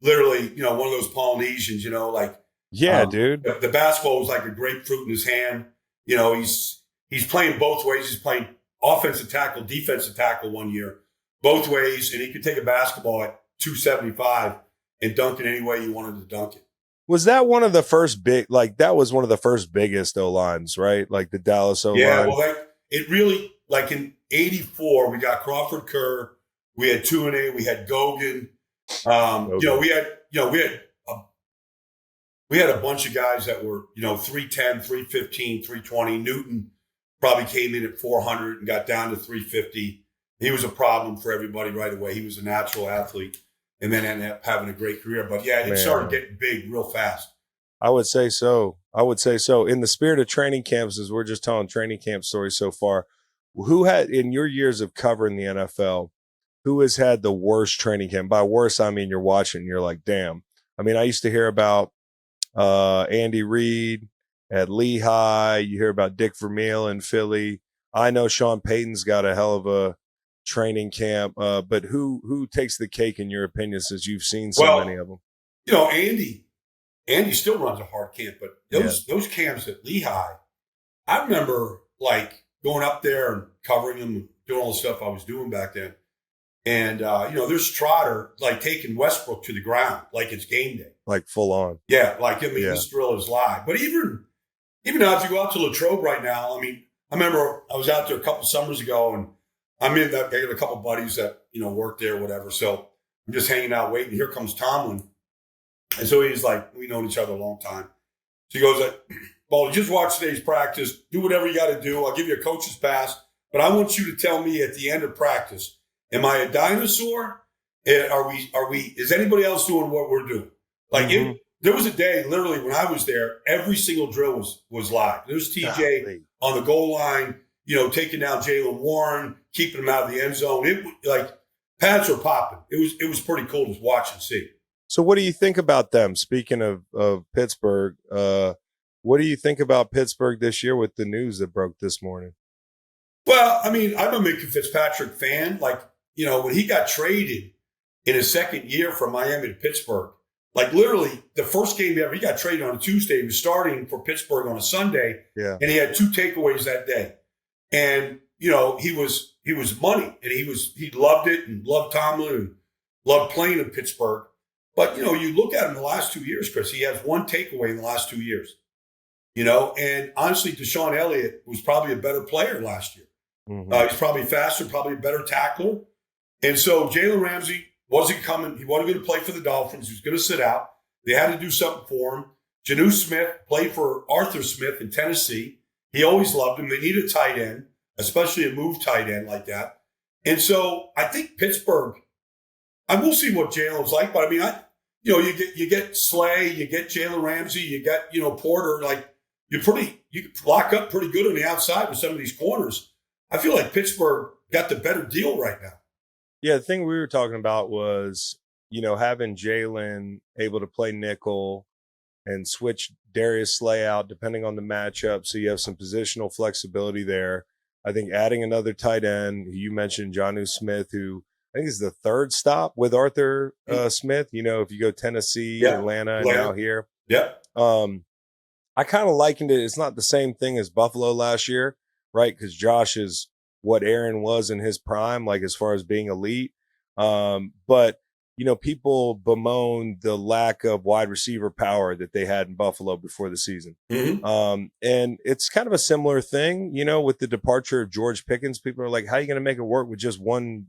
literally, you know, one of those Polynesians, you know, like. Yeah, dude. The basketball was like a grapefruit in his hand. You know, he's playing both ways. He's playing offensive tackle, defensive tackle one year, both ways, and he could take a basketball at 275 and dunk it any way you wanted to dunk it. Was that one of the first that was one of the first biggest O-lines, right? Like the Dallas O-line? Yeah, well, it really, like in 84, we got Crawford Kerr, we had Tuinei, we had Gogan. You know, we had a bunch of guys that were, you know, 310, 315, 320. Newton probably came in at 400 and got down to 350. He was a problem for everybody right away. He was a natural athlete and then ended up having a great career. But, yeah, it started getting big real fast. I would say so. In the spirit of training camps, as we're just telling training camp stories so far, who had, in your years of covering the NFL, who has had the worst training camp? By worst, I mean you're watching and you're like, damn. I mean, I used to hear about Andy Reid at Lehigh. You hear about Dick Vermeil in Philly. I know Sean Payton's got a hell of a training camp, but who takes the cake in your opinion, since you've seen so many of them? You know, Andy still runs a hard camp, but those camps at Lehigh, I remember like going up there and covering them, and doing all the stuff I was doing back then. And, you know, there's Trotter, like, taking Westbrook to the ground like it's game day. Like, full on. Yeah, like, I mean, this drill is live. But even now, if you go out to Latrobe right now, I mean, I remember I was out there a couple summers ago, and I got a couple buddies that, you know, work there or whatever. So I'm just hanging out waiting. Here comes Tomlin. And so he's like, we've known each other a long time. So he goes, Baldy, just watch today's practice. Do whatever you got to do. I'll give you a coach's pass. But I want you to tell me at the end of practice, am I a dinosaur? Is anybody else doing what we're doing? Like there was a day, literally, when I was there, every single drill was live. There's TJ on the goal line, taking down Jalen Warren, keeping him out of the end zone. Pads were popping. It was pretty cool to watch and see. So what do you think about them? Speaking of Pittsburgh, what do you think about Pittsburgh this year with the news that broke this morning? Well, I mean, I'm a Minkah Fitzpatrick fan. When he got traded in his second year from Miami to Pittsburgh, literally the first game ever, he got traded on a Tuesday. He was starting for Pittsburgh on a Sunday, and he had 2 takeaways that day. And he was money, and he loved it and loved Tomlin and loved playing in Pittsburgh. But you look at him the last 2 years, Chris. He has 1 takeaway in the last 2 years. And honestly, Deshaun Elliott was probably a better player last year. He's probably faster, probably a better tackler. And so Jalen Ramsey wasn't coming. He wasn't going to play for the Dolphins. He was going to sit out. They had to do something for him. Jonnu Smith played for Arthur Smith in Tennessee. He always loved him. They need a tight end, especially a move tight end like that. And so I think Pittsburgh, I will see what Jalen's like, but I mean, you get Slay, you get Jalen Ramsey, you get, Porter, you can lock up pretty good on the outside with some of these corners. I feel like Pittsburgh got the better deal right now. Yeah, the thing we were talking about was, having Jalen able to play nickel and switch Darius Slay out depending on the matchup, so you have some positional flexibility there. I think adding another tight end, you mentioned Jonnu Smith, who I think is the 3rd stop with Arthur Smith. If you go Tennessee, Atlanta, and now here. I kind of likened it. It's not the same thing as Buffalo last year, right? Because Josh is what Aaron was in his prime, as far as being elite. But, people bemoan the lack of wide receiver power that they had in Buffalo before the season. And it's kind of a similar thing, with the departure of George Pickens. People are like, how are you going to make it work with just one,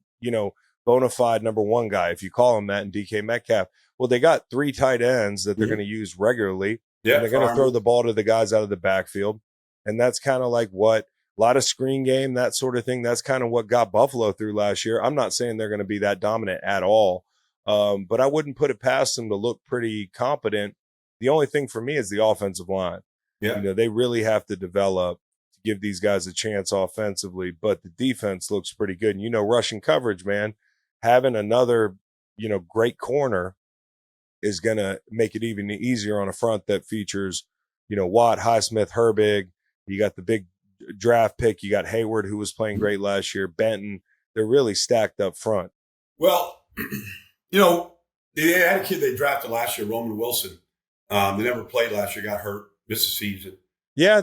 bona fide number 1 guy, if you call him that, in DK Metcalf? Well, they got 3 tight ends that they're going to use regularly. And they're going to throw the ball to the guys out of the backfield. And that's kind of like what a lot of screen game, that sort of thing. That's kind of what got Buffalo through last year. I'm not saying they're going to be that dominant at all. But I wouldn't put it past them to look pretty competent. The only thing for me is the offensive line. They really have to develop to give these guys a chance offensively, but the defense looks pretty good. And, rushing coverage, man, having another, great corner is going to make it even easier on a front that features, Watt, Highsmith, Herbig. You got the big draft pick. You got Hayward, who was playing great last year. Benton. They're really stacked up front. Well, they had a kid they drafted last year, Roman Wilson. They never played last year, got hurt, missed the season. Yeah,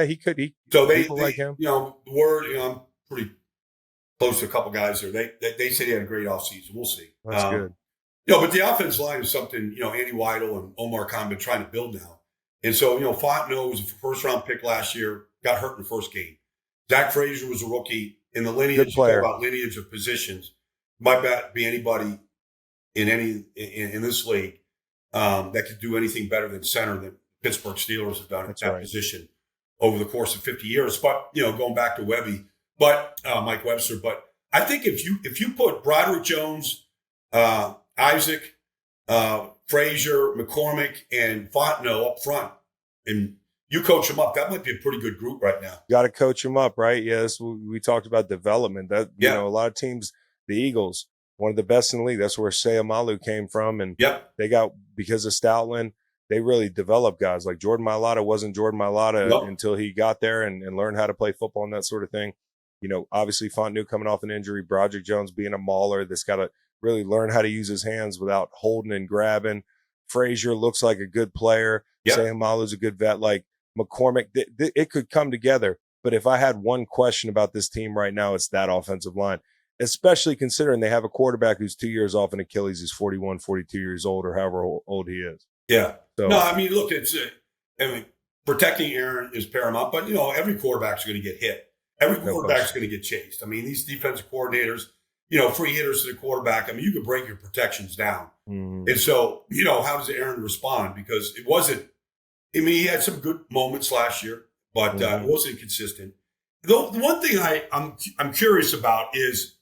he could. So they like him. The word, I'm pretty close to a couple guys there. They say he had a great offseason. We'll see. That's good. But the offensive line is something, Andy Weidel and Omar Khan have been trying to build now. And so, Fontenot was a first-round pick last year, got hurt in the first game. Zach Frazier was a rookie in the lineage. Talk about lineage of positions. Might be anybody in this league that could do anything better than center that Pittsburgh Steelers have done at that position over the course of 50 years. But, going back to Mike Webster. But I think if you put Broderick Jones, Isaac, Frazier, McCormick, and Fontenot up front, and you coach them up, that might be a pretty good group right now. Got to coach them up, right? Yes, we talked about development. That a lot of teams, the Eagles, one of the best in the league. That's where Sayamalu came from, and they got, because of Stoutland, they really developed guys. Like Jordan Mailata wasn't Jordan Mailata until he got there and learned how to play football and that sort of thing. Obviously Fontenot coming off an injury, Broderick Jones being a mauler that's got to really learn how to use his hands without holding and grabbing. Frazier looks like a good player. Sayamalu's a good vet. Like McCormick, it could come together. But if I had one question about this team right now, it's that offensive line, especially considering they have a quarterback who's 2 years off an Achilles. He's 41, 42 years old, or however old he is. Yeah. So, no, I mean, look, protecting Aaron is paramount, but, every quarterback's going to get hit. Every quarterback's going to get chased. I mean, these defensive coordinators, free hitters to the quarterback. I mean, you could break your protections down. And so, how does Aaron respond? Because it wasn't, he had some good moments last year, but it wasn't consistent. The one thing I'm curious about is,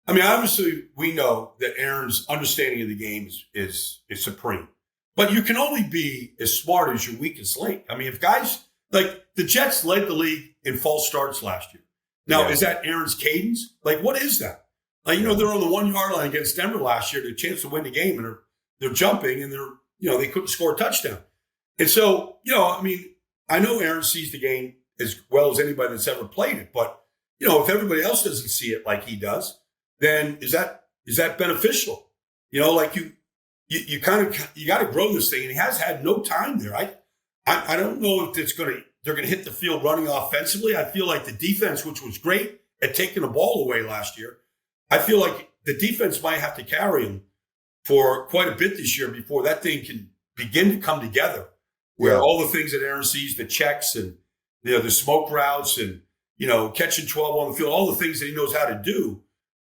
obviously we know that Aaron's understanding of the game is supreme. But you can only be as smart as your weakest link. I mean, if guys like the Jets led the league in false starts last year. Now, is that Aaron's cadence? Like, what is that? Like, they're on the 1 yard line against Denver last year, the chance to win the game, and they're jumping and they couldn't score a touchdown. And so, I mean, I know Aaron sees the game as well as anybody that's ever played it, but if everybody else doesn't see it like he does, then is that beneficial? Like you got to grow this thing, and he has had no time there. I don't know if they're going to hit the field running offensively. I feel like the defense, which was great at taking the ball away last year, I feel like the defense might have to carry him for quite a bit this year before that thing can begin to come together. Where all the things that Aaron sees, the checks and the smoke routes and catching 12 on the field, all the things that he knows how to do.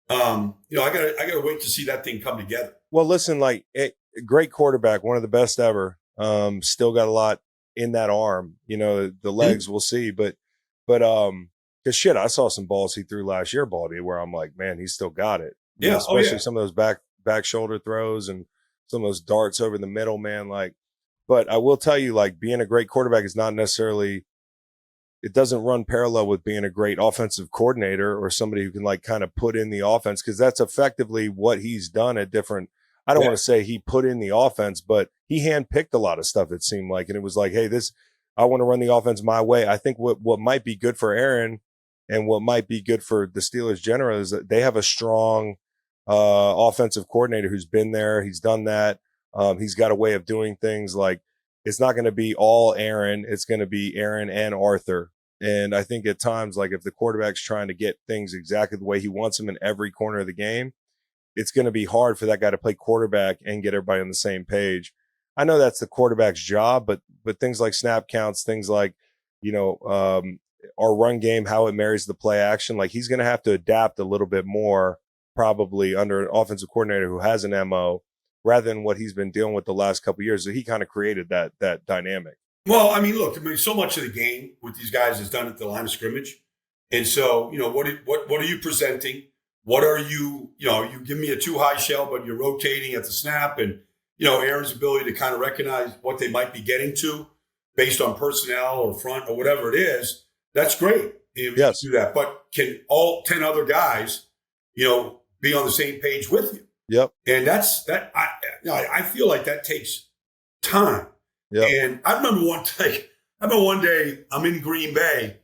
I gotta wait to see that thing come together. Well, listen, like great quarterback, one of the best ever. Still got a lot in that arm. The legs we'll see, but because shit, I saw some balls he threw last year, Baldy, where I'm like, man, he's still got it. Yeah, especially some of those back shoulder throws and some of those darts over the middle, man. Like, but I will tell you, like, being a great quarterback is not necessarily. It doesn't run parallel with being a great offensive coordinator or somebody who can like kind of put in the offense, because that's effectively what he's done at different. I don't want to say he put in the offense, but he handpicked a lot of stuff, it seemed like. And it was like, hey, I want to run the offense my way. I think what might be good for Aaron and what might be good for the Steelers generally is that they have a strong offensive coordinator who's been there. He's done that. He's got a way of doing things. Like, it's not going to be all Aaron. It's going to be Aaron and Arthur. And I think at times, like if the quarterback's trying to get things exactly the way he wants them in every corner of the game, it's going to be hard for that guy to play quarterback and get everybody on the same page. I know that's the quarterback's job, but things like snap counts, things like, our run game, how it marries the play action, like he's going to have to adapt a little bit more probably under an offensive coordinator who has an MO rather than what he's been dealing with the last couple of years. So he kind of created that dynamic. Well, I mean, look, so much of the game with these guys is done at the line of scrimmage. And so, what are you presenting? What are you give me a too high shell, but you're rotating at the snap, and, Aaron's ability to kind of recognize what they might be getting to based on personnel or front or whatever it is. That's great. Yes. Do that. But can all 10 other guys, be on the same page with you? Yep. And I feel like that takes time. Yep. And I remember one day I'm in Green Bay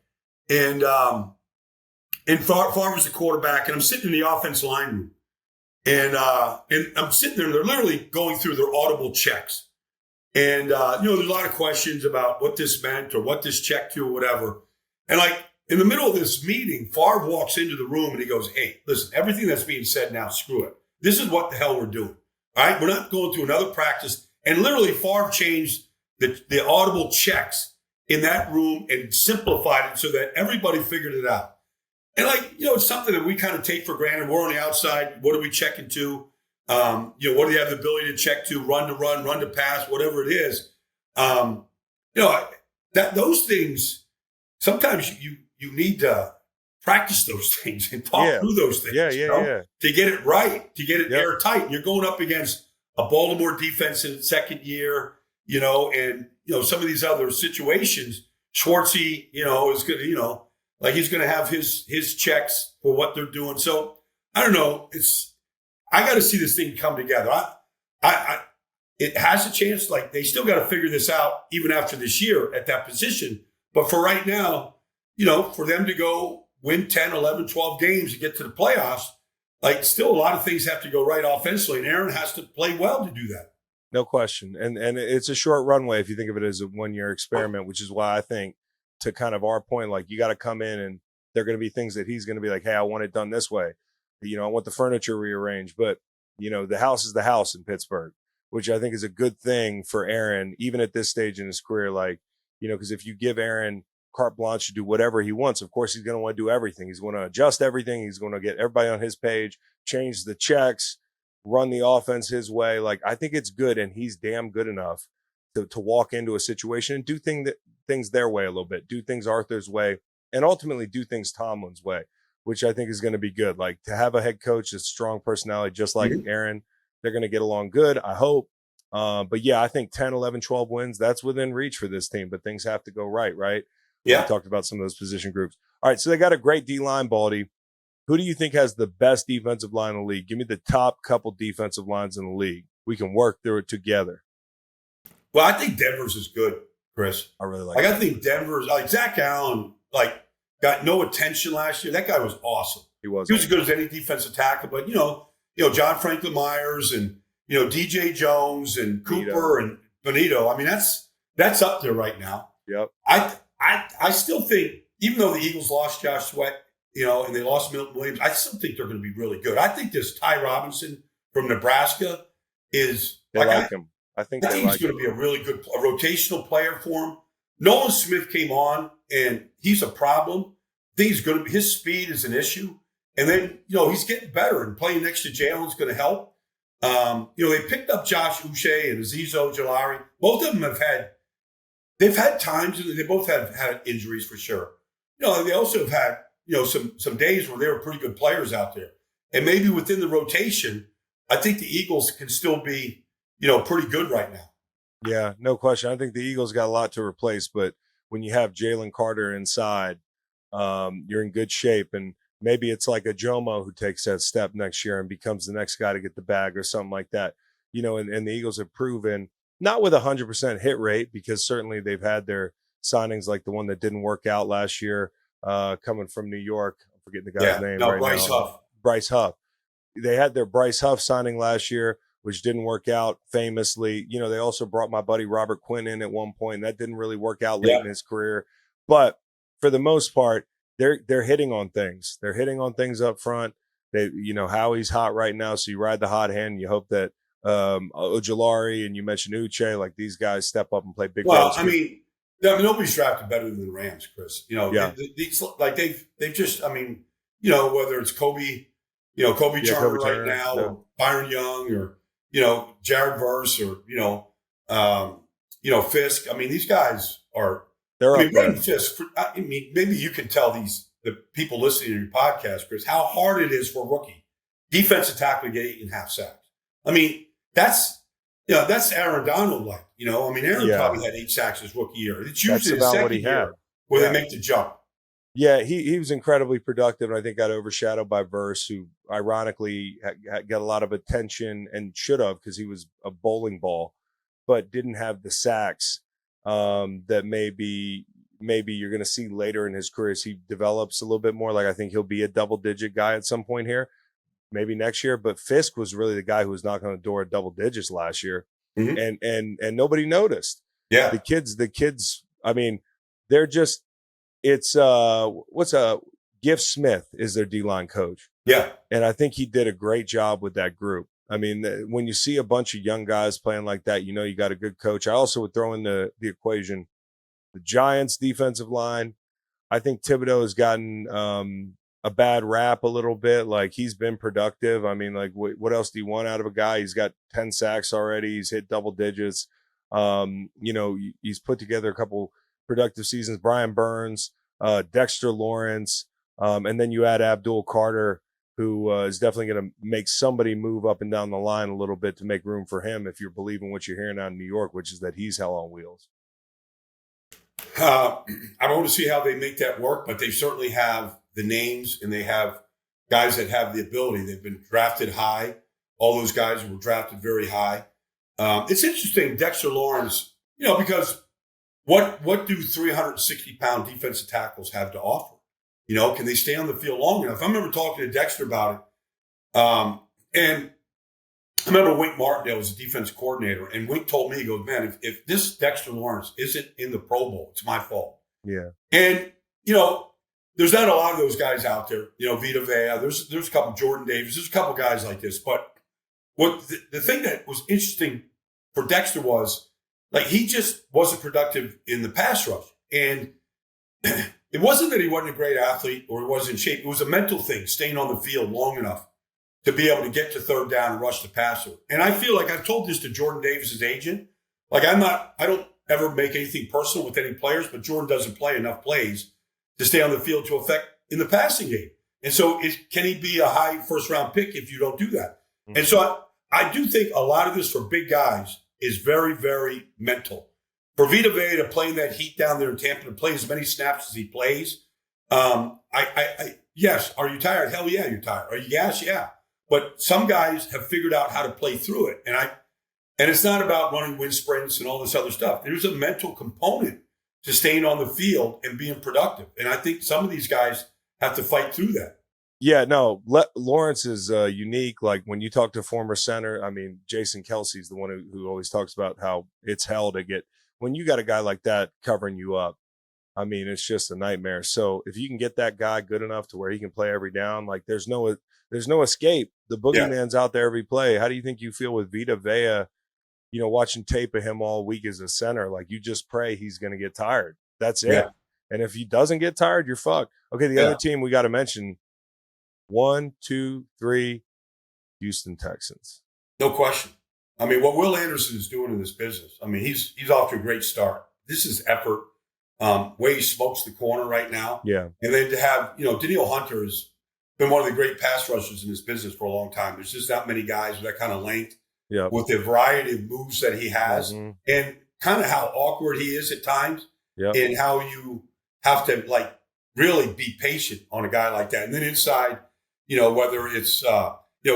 and Favre was the quarterback, and I'm sitting in the offensive line room. And I'm sitting there, and they're literally going through their audible checks. And, there's a lot of questions about what this meant or what this checked to or whatever. And like in the middle of this meeting, Favre walks into the room and he goes, hey, listen, everything that's being said now, screw it. This is what the hell we're doing. All right. We're not going through another practice. And literally Favre changed the audible checks in that room and simplified it so that everybody figured it out. And it's something that we kind of take for granted. We're on the outside. What are we checking to? What do you have the ability to check to? Run to pass, whatever it is. Those things, sometimes you need to practice those things and talk through those things. To get it right, to get it airtight. And you're going up against a Baltimore defense in its second year, and some of these other situations. Schwartzy, is good, he's going to have his checks for what they're doing. So I don't know. I got to see this thing come together. It has a chance. Like, they still got to figure this out even after this year at that position. But for right now, for them to go win 10, 11, 12 games and get to the playoffs, like, still a lot of things have to go right offensively, and Aaron has to play well to do that. No question. And it's a short runway if you think of it as a 1-year experiment, which is why I think, to kind of our point, like, you got to come in and there are going to be things that he's going to be like, hey, I want it done this way. I want the furniture rearranged, but the house is the house in Pittsburgh, which I think is a good thing for Aaron, even at this stage in his career. Like, because if you give Aaron carte blanche to do whatever he wants, of course, he's going to want to do everything. He's going to adjust everything. He's going to get everybody on his page, change the checks, run the offense his way. Like, I think it's good. And he's damn good enough to walk into a situation and do things their way a little bit, do things Arthur's way, and ultimately do things Tomlin's way, which I think is going to be good. Like, to have a head coach, a strong personality, just like Aaron, they're going to get along good, I hope. But yeah, I think 10, 11, 12 wins, that's within reach for this team, but things have to go right? Yeah. We talked about some of those position groups. All right, so they got a great D-line, Baldy. Who do you think has the best defensive line in the league? Give me the top couple defensive lines in the league. We can work through it together. Well, I think Denver's is good, Chris. I really like I that. think Denver's like Zach Allen, got no attention last year. That guy was awesome. He was as good as any defensive tackle. But John Franklin Myers and DJ Jones and Cooper and Benito. I mean, that's up there right now. Yep. I still think, even though the Eagles lost Josh Sweat, and they lost Milton Williams, I still think they're going to be really good. I think this Ty Robinson from Nebraska is him. I think he's going to be a really good rotational player for him. Nolan Smith came on, and he's a problem. I think he's going to be, his speed is an issue. And then, he's getting better, and playing next to Jalen's going to help. They picked up Josh Uche and Azeez Ojulari. Both of them they've had times, and they both have had injuries for sure. They also have had, some days where they were pretty good players out there. And maybe within the rotation, I think the Eagles can still be, pretty good right now. Yeah, no question. I think the Eagles got a lot to replace, but when you have Jalen Carter inside, you're in good shape. And maybe it's like a Jomo who takes that step next year and becomes the next guy to get the bag or something like that. And the Eagles have proven, not with 100% hit rate, because certainly they've had their signings like the one that didn't work out last year, coming from New York. I'm forgetting the guy's name right Bryce now. Huff. Bryce Huff. They had their Bryce Huff signing last year, which didn't work out famously. They also brought my buddy Robert Quinn in at one point, and that didn't really work out late in his career. But for the most part, they're hitting on things. They're hitting on things up front. They, Howie's hot right now, so you ride the hot hand. You hope that Ojulari and you mentioned Uche, like these guys step up and play big roles. I mean, nobody's drafted better than the Rams, Chris. They've just, whether it's Kobe Turner right now, or Byron Young, or Jared Verse, or Fisk. I mean, these guys are. Brendan Fisk. Maybe you can tell the people listening to your podcast, Chris, how hard it is for a rookie defensive tackle to get 8.5 sacks. I mean, that's Aaron Donald like. Aaron probably had 8 sacks his rookie year. It's usually the second year where they make the jump. Yeah, he was incredibly productive, and I think got overshadowed by Verse, who ironically got a lot of attention and should have, because he was a bowling ball, but didn't have the sacks that maybe you're going to see later in his career as he develops a little bit more. Like, I think he'll be a double-digit guy at some point here, maybe next year. But Fisk was really the guy who was knocking on the door at double digits last year, and nobody noticed. Yeah, the kids. I mean, they're just. It's Giff Smith is their D-line coach. Yeah. And I think he did a great job with that group. I mean, when you see a bunch of young guys playing like that, you got a good coach. I also would throw in the equation the Giants defensive line. I think Thibodeau has gotten a bad rap a little bit. Like, he's been productive. I mean, like, what else do you want out of a guy? He's got 10 sacks already. He's hit double digits. He's put together a couple productive seasons. Brian Burns, Dexter Lawrence, and then you add Abdul Carter, who is definitely going to make somebody move up and down the line a little bit to make room for him, if you're believing what you're hearing out in New York, which is that he's hell on wheels. I don't want to see how they make that work, but they certainly have the names, and they have guys that have the ability. They've been drafted high. All those guys were drafted very high. It's interesting, Dexter Lawrence, because what do 360-pound defensive tackles have to offer? Can they stay on the field long enough? I remember talking to Dexter about it. And I remember Wink Martindale was a defense coordinator, and Wink told me, he goes, man, if this Dexter Lawrence isn't in the Pro Bowl, it's my fault. Yeah. And, there's not a lot of those guys out there. Vita Vea, there's a couple, Jordan Davis, there's a couple guys like this. But what the thing that was interesting for Dexter was, like, he just wasn't productive in the pass rush. And it wasn't that he wasn't a great athlete or he wasn't in shape. It was a mental thing, staying on the field long enough to be able to get to third down and rush the passer. And I feel like I've told this to Jordan Davis's agent. Like, I don't ever make anything personal with any players, but Jordan doesn't play enough plays to stay on the field to affect in the passing game. And so can he be a high first-round pick if you don't do that? Mm-hmm. And so I do think a lot of this for big guys is very, very mental. For Vita Vea to play in that heat down there in Tampa, to play as many snaps as he plays, yes. Are you tired? Hell yeah, you're tired. Are you gassed? Yeah. But some guys have figured out how to play through it. And it's not about running wind sprints and all this other stuff. There's a mental component to staying on the field and being productive. And I think some of these guys have to fight through that. Yeah, no, Lawrence is unique. Like when you talk to former center, I mean, Jason Kelce is the one who always talks about how it's hell to get when you got a guy like that covering you up. I mean, it's just a nightmare. So if you can get that guy good enough to where he can play every down, like there's no escape. The boogeyman's out there every play. How do you think you feel with Vita Vea? You know, watching tape of him all week as a center, like you just pray he's going to get tired. That's it. Yeah. And if he doesn't get tired, you're fucked. Okay, the other team we got to mention. 1, 2, 3, Houston Texans. No question. I mean, what Will Anderson is doing in this business, I mean, he's off to a great start. This is effort. Way he smokes the corner right now. Yeah. And then to have, Danielle Hunter has been one of the great pass rushers in this business for a long time. There's just not many guys with that kind of length, with the variety of moves that he has, and kind of how awkward he is at times, and how you have to, like, really be patient on a guy like that. And then inside, whether it's,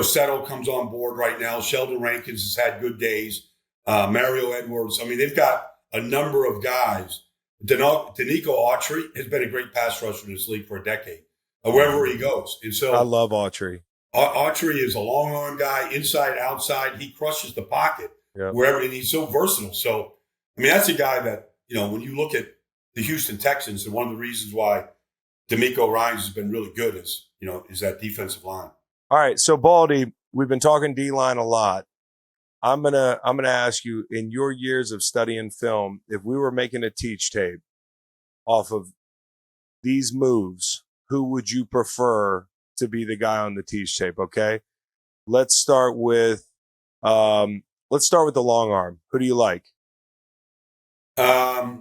Settle comes on board right now. Sheldon Rankins has had good days. Mario Edwards. I mean, they've got a number of guys. Danico Autry has been a great pass rusher in this league for a decade, wherever he goes. And so I love Autry. Autry is a long arm guy, inside, outside. He crushes the pocket wherever, and he's so versatile. So, I mean, that's a guy that, when you look at the Houston Texans, and one of the reasons why D'Amico Ryans has been really good is that defensive line. All right, so Baldy, we've been talking D-line a lot. I'm gonna ask you, in your years of studying film, if we were making a teach tape off of these moves, who would you prefer to be the guy on the teach tape? Okay, let's start with the long arm. Who do you like? I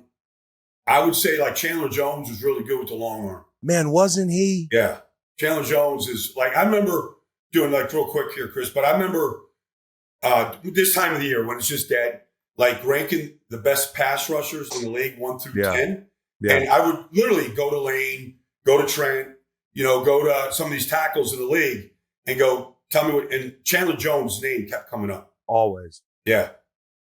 would say like Chandler Jones was really good with the long arm. Man, wasn't he? Yeah, Chandler Jones is like, I remember doing, like, real quick here, Chris, but I remember this time of the year when it's just dead, like ranking the best pass rushers in the league 1 through 10. Yeah. And I would literally go to Lane, go to Trent, go to some of these tackles in the league and go, tell me what, and Chandler Jones' name kept coming up. Always. Yeah.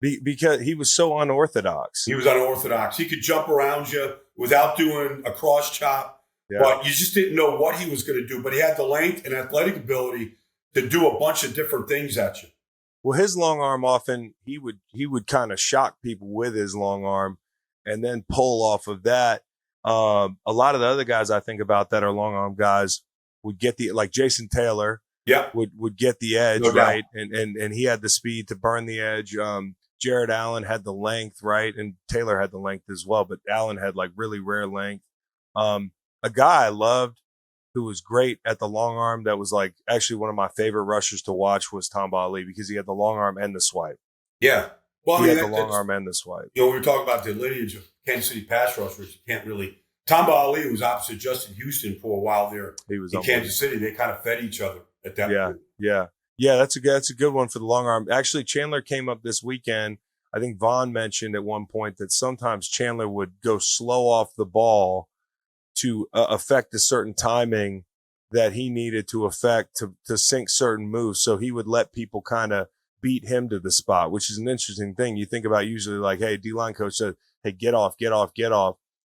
Because he was so unorthodox. He was unorthodox. He could jump around you without doing a cross chop. Yeah. But you just didn't know what he was going to do. But he had the length and athletic ability to do a bunch of different things at you. Well, his long arm often, he would kind of shock people with his long arm and then pull off of that. A lot of the other guys I think about that are long arm guys would get like Jason Taylor would get the edge, right? And he had the speed to burn the edge. Jared Allen had the length, right? And Taylor had the length as well, but Allen had like really rare length. A guy I loved who was great at the long arm that was like actually one of my favorite rushers to watch was Tamba Ali because he had the long arm and the swipe. Yeah. Well, he had the long arm and the swipe. We were talking about the lineage of Kansas City pass rushers. You can't really. Tamba Ali was opposite Justin Houston for a while there. He was in Kansas City. They kind of fed each other at that point. Yeah. That's a good one for the long arm. Actually, Chandler came up this weekend. I think Vaughn mentioned at one point that sometimes Chandler would go slow off the ball to affect a certain timing that he needed to affect to sync certain moves. So he would let people kind of beat him to the spot, which is an interesting thing. You think about usually like, hey, D-line coach said, hey, get off.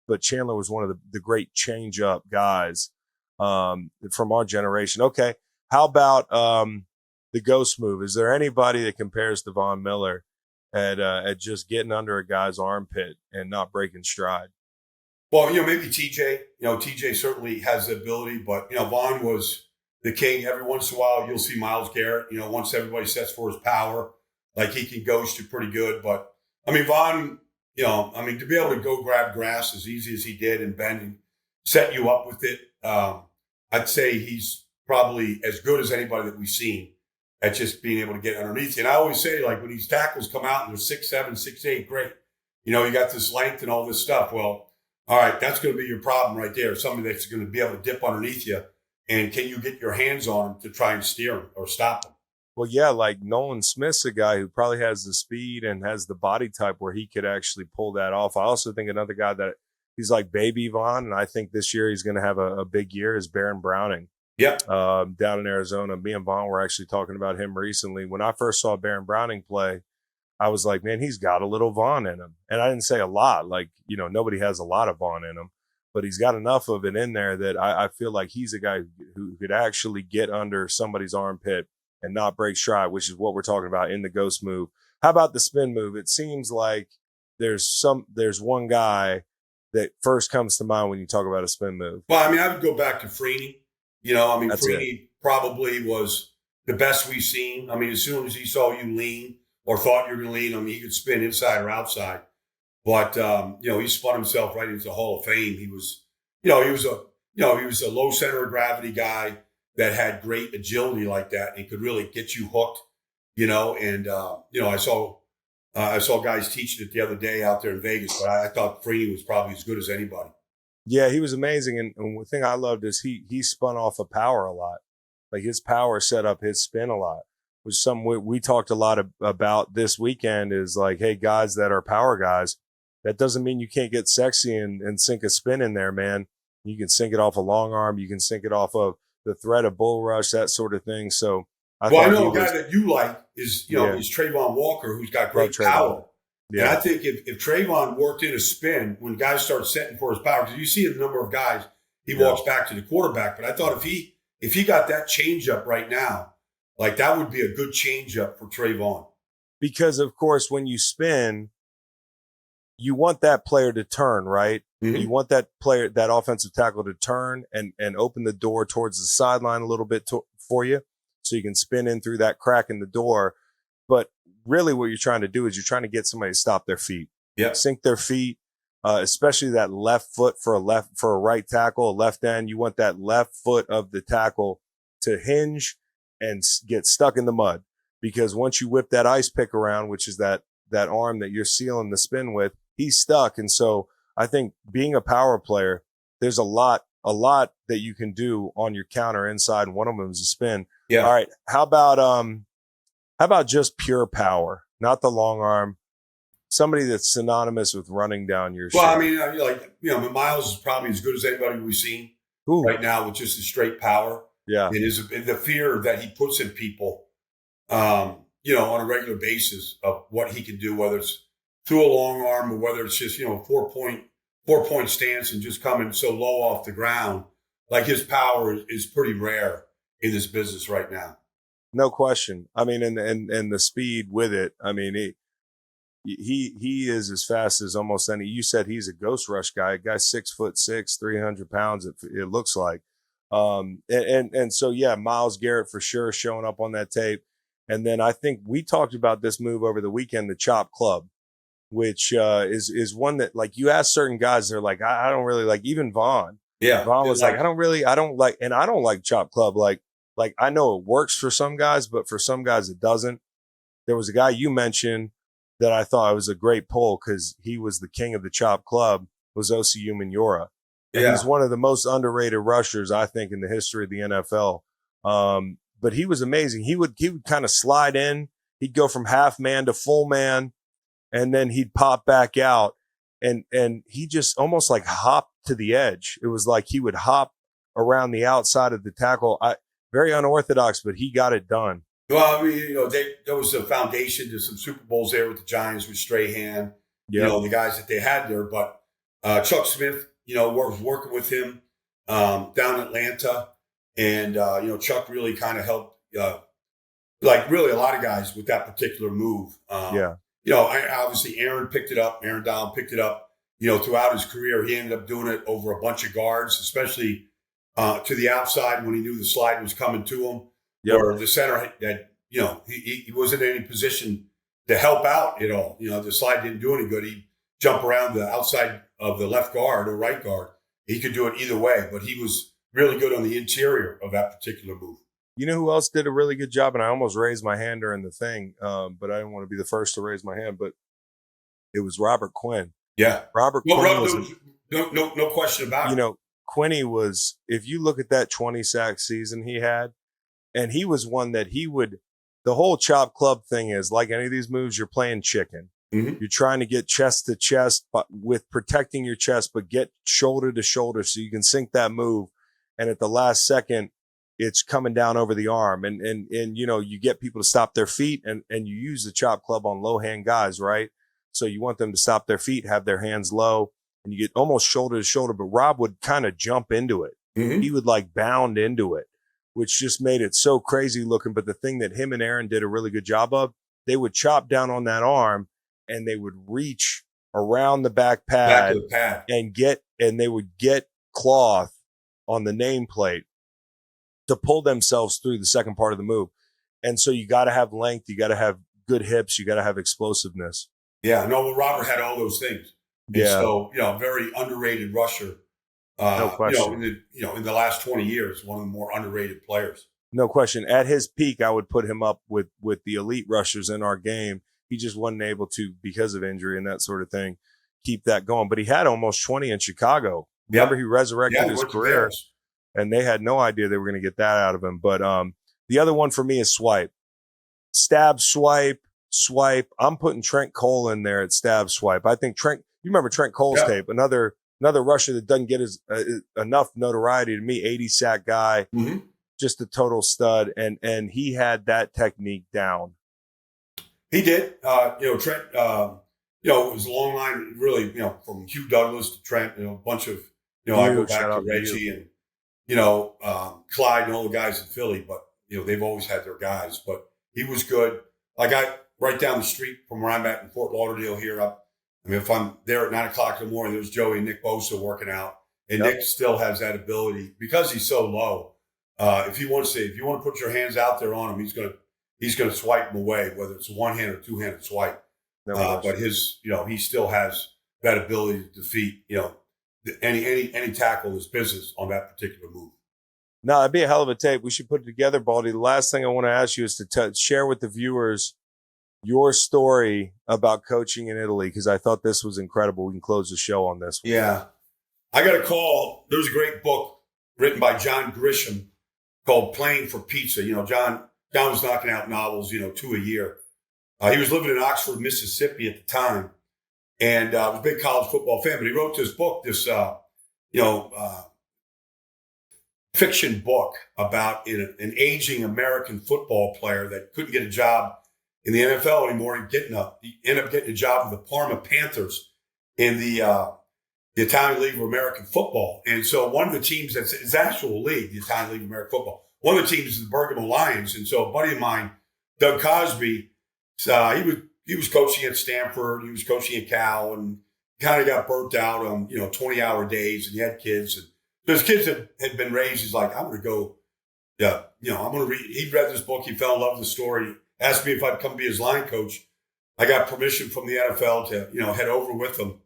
But Chandler was one of the great change up guys from our generation. Okay. How about the ghost move? Is there anybody that compares to Von Miller at just getting under a guy's armpit and not breaking stride? Well, maybe TJ. TJ certainly has the ability, but, Vaughn was the king. Every once in a while, you'll see Myles Garrett, once everybody sets for his power, like he can ghost you pretty good. But, I mean, Vaughn, to be able to go grab grass as easy as he did and bend and set you up with it, I'd say he's probably as good as anybody that we've seen at just being able to get underneath you. And I always say, like, when these tackles come out and they're 6'7", 6'8", great. You got this length and all this stuff. Well, all right, that's going to be your problem right there. Somebody that's going to be able to dip underneath you. And can you get your hands on him to try and steer him or stop him? Well, yeah, like Nolan Smith's a guy who probably has the speed and has the body type where he could actually pull that off. I also think another guy that he's like Baby Vaughn, and I think this year he's going to have a big year is Baron Browning. Yeah. Down in Arizona. Me and Vaughn were actually talking about him recently. When I first saw Baron Browning play, I was like, man, he's got a little Vaughn in him. And I didn't say a lot. Like, nobody has a lot of Vaughn in him. But he's got enough of it in there that I feel like he's a guy who could actually get under somebody's armpit and not break stride, which is what we're talking about in the ghost move. How about the spin move? It seems like there's one guy that first comes to mind when you talk about a spin move. Well, I mean, I would go back to Freeney. Freeney probably was the best we've seen. I mean, as soon as he saw you lean or thought you were going to lean, he could spin inside or outside. But he spun himself right into the Hall of Fame. He was a low center of gravity guy that had great agility like that and could really get you hooked. I saw guys teaching it the other day out there in Vegas, but I thought Freeney was probably as good as anybody. Yeah, he was amazing. And the thing I loved is he spun off of power a lot. Like his power set up his spin a lot, which is something we talked a lot about this weekend is like, hey, guys that are power guys, that doesn't mean you can't get sexy and sink a spin in there, man. You can sink it off a long arm. You can sink it off of the threat of bull rush, that sort of thing. So I know a guy that you like is Trayvon Walker, who's got great power. Yeah. And I think if Trayvon worked in a spin, when guys start setting for his power, because you see the number of guys, he walks back to the quarterback. But I thought if he got that changeup right now, like that would be a good changeup for Trayvon. Because, of course, when you spin, you want that player to turn, right? Mm-hmm. You want that offensive tackle to turn and open the door towards the sideline a little bit for you so you can spin in through that crack in the door. But really what you're trying to do is you're trying to get somebody to stop their feet, sink their feet, especially that left foot for a right tackle, a left end. You want that left foot of the tackle to hinge and get stuck in the mud, because once you whip that ice pick around, which is that arm that you're sealing the spin with, he's stuck. And so I think being a power player, there's a lot that you can do on your counter inside, and one of them is a spin. Yeah. All right. How about just pure power, not the long arm? Somebody that's synonymous with running down your Well, I mean, Miles is probably as good as anybody we've seen right now with just the straight power. Yeah. And the fear that he puts in people, on a regular basis of what he can do, whether it's through a long arm or whether it's just, 4-point stance and just coming so low off the ground. Like his power is pretty rare in this business right now. No question. I mean, and the speed with it. I mean, he is as fast as almost any. You said he's a ghost rush guy. A guy 6'6", 300 pounds. It looks like. And so yeah, Myles Garrett for sure showing up on that tape. And then I think we talked about this move over the weekend, the chop club, which is one that, like, you ask certain guys, they're like, I don't really like. Even Vaughn. Yeah, Vaughn was like, I don't like, and I don't like chop club. Like I know it works for some guys, but for some guys it doesn't. There was a guy you mentioned that I thought was a great pull because he was the king of the chop club, was Osi Umenyiora. And he's one of the most underrated rushers, I think, in the history of the NFL. But he was amazing. He would kind of slide in. He'd go from half man to full man, and then he'd pop back out. And he just almost like hopped to the edge. It was like he would hop around the outside of the tackle. Very unorthodox, but he got it done. Well, I mean, there was a foundation to some Super Bowls there with the Giants with Strahan, the guys that they had there. But Chuck Smith, was working with him down in Atlanta. And, Chuck really kind of helped, really a lot of guys with that particular move. Obviously Aaron Donald picked it up, throughout his career. He ended up doing it over a bunch of guards, especially to the outside when he knew the slide was coming to him. Yep. Or the center that, he wasn't in any position to help out at all. The slide didn't do any good. He'd jump around the outside of the left guard or right guard. He could do it either way, but he was really good on the interior of that particular move. You know who else did a really good job? And I almost raised my hand during the thing, but I didn't want to be the first to raise my hand. But it was Robert Quinn. Yeah, Robert Quinn was no question about it. Quinny was, if you look at that 20 sack season he had, and he was one that the the whole chop club thing is like any of these moves, you're playing chicken. Mm-hmm. You're trying to get chest to chest, but with protecting your chest, but get shoulder to shoulder so you can sink that move. And at the last second, it's coming down over the arm. And you know, you get people to stop their feet and you use the chop club on low hand guys, right? So you want them to stop their feet, have their hands low, and you get almost shoulder to shoulder. But Rob would kind of jump into it. Mm-hmm. He would like bound into it, which just made it so crazy looking. But the thing that him and Aaron did a really good job of, they would chop down on that arm and they would reach around the back pad, of the pad. and they would get cloth on the nameplate to pull themselves through the second part of the move. And so you got to have length. You got to have good hips. You got to have explosiveness. Yeah, no, well, Robert had all those things. And Yeah. so, you know, very underrated rusher. No question. In the last 20 years, one of the more underrated players. No question. At his peak, I would put him up with the elite rushers in our game. He just wasn't able to, because of injury and that sort of thing, keep that going. But he had almost 20 in Chicago. Remember, he resurrected his career, and they had no idea they were going to get that out of him. But the other one for me is swipe. Stab, swipe. I'm putting Trent Cole in there at stab, swipe. I think Trent, you remember Trent Cole's tape, another rusher that doesn't get enough notoriety to me, 80 sack guy, just a total stud. And he had that technique down. He did. Trent, it was a long line, really, from Hugh Douglas to Trent, a bunch of, I go back to Reggie and, Clyde and all the guys in Philly, but, they've always had their guys. But he was good. Like right down the street from where I'm at in Fort Lauderdale here if I'm there at 9 o'clock in the morning, there's Joey and Nick Bosa working out. And Nick still has that ability because he's so low. If you want to put your hands out there on him, he's going to swipe them away, whether it's a one-hand or two-handed swipe. But he still has that ability to defeat, any tackle in his business on that particular move. No, that'd be a hell of a tape. We should put it together, Baldy. The last thing I want to ask you is to share with the viewers your story about coaching in Italy, because I thought this was incredible. We can close the show on this one. Yeah. I got a call. There was a great book written by John Grisham called Playing for Pizza. John was knocking out novels, 2 a year. He was living in Oxford, Mississippi at the time, and was a big college football fan. But he wrote this book, fiction book about an aging American football player that couldn't get a job in the NFL anymore. He ended up getting a job with the Parma Panthers in the Italian League of American Football. And so one of the teams that's his actual league, the Italian League of American Football, one of the teams is the Bergamo Lions. And so a buddy of mine, Doug Cosby, he was coaching at Stanford. He was coaching at Cal and kind of got burnt out on, 20-hour days, and he had kids. And so his kids had been raised. He's like, I'm going to go, I'm going to read. He read this book. He fell in love with the story. Asked me if I'd come be his line coach. I got permission from the NFL to, head over with him.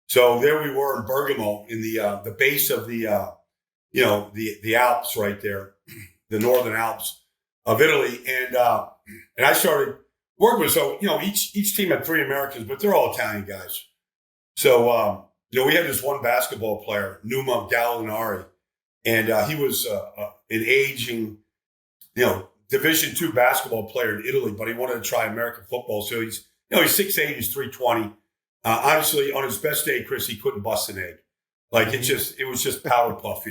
So there we were in Bergamo in the base of the Alps right there, the northern Alps of Italy. And I started working with, so, each team had 3 Americans, but they're all Italian guys. So, we had this one basketball player, Numa Gallinari, and he was an aging, Division II basketball player in Italy, but he wanted to try American football. So he's 6'8", he's 320. Honestly, on his best day, Chris, he couldn't bust an egg. Like it was just powder puff,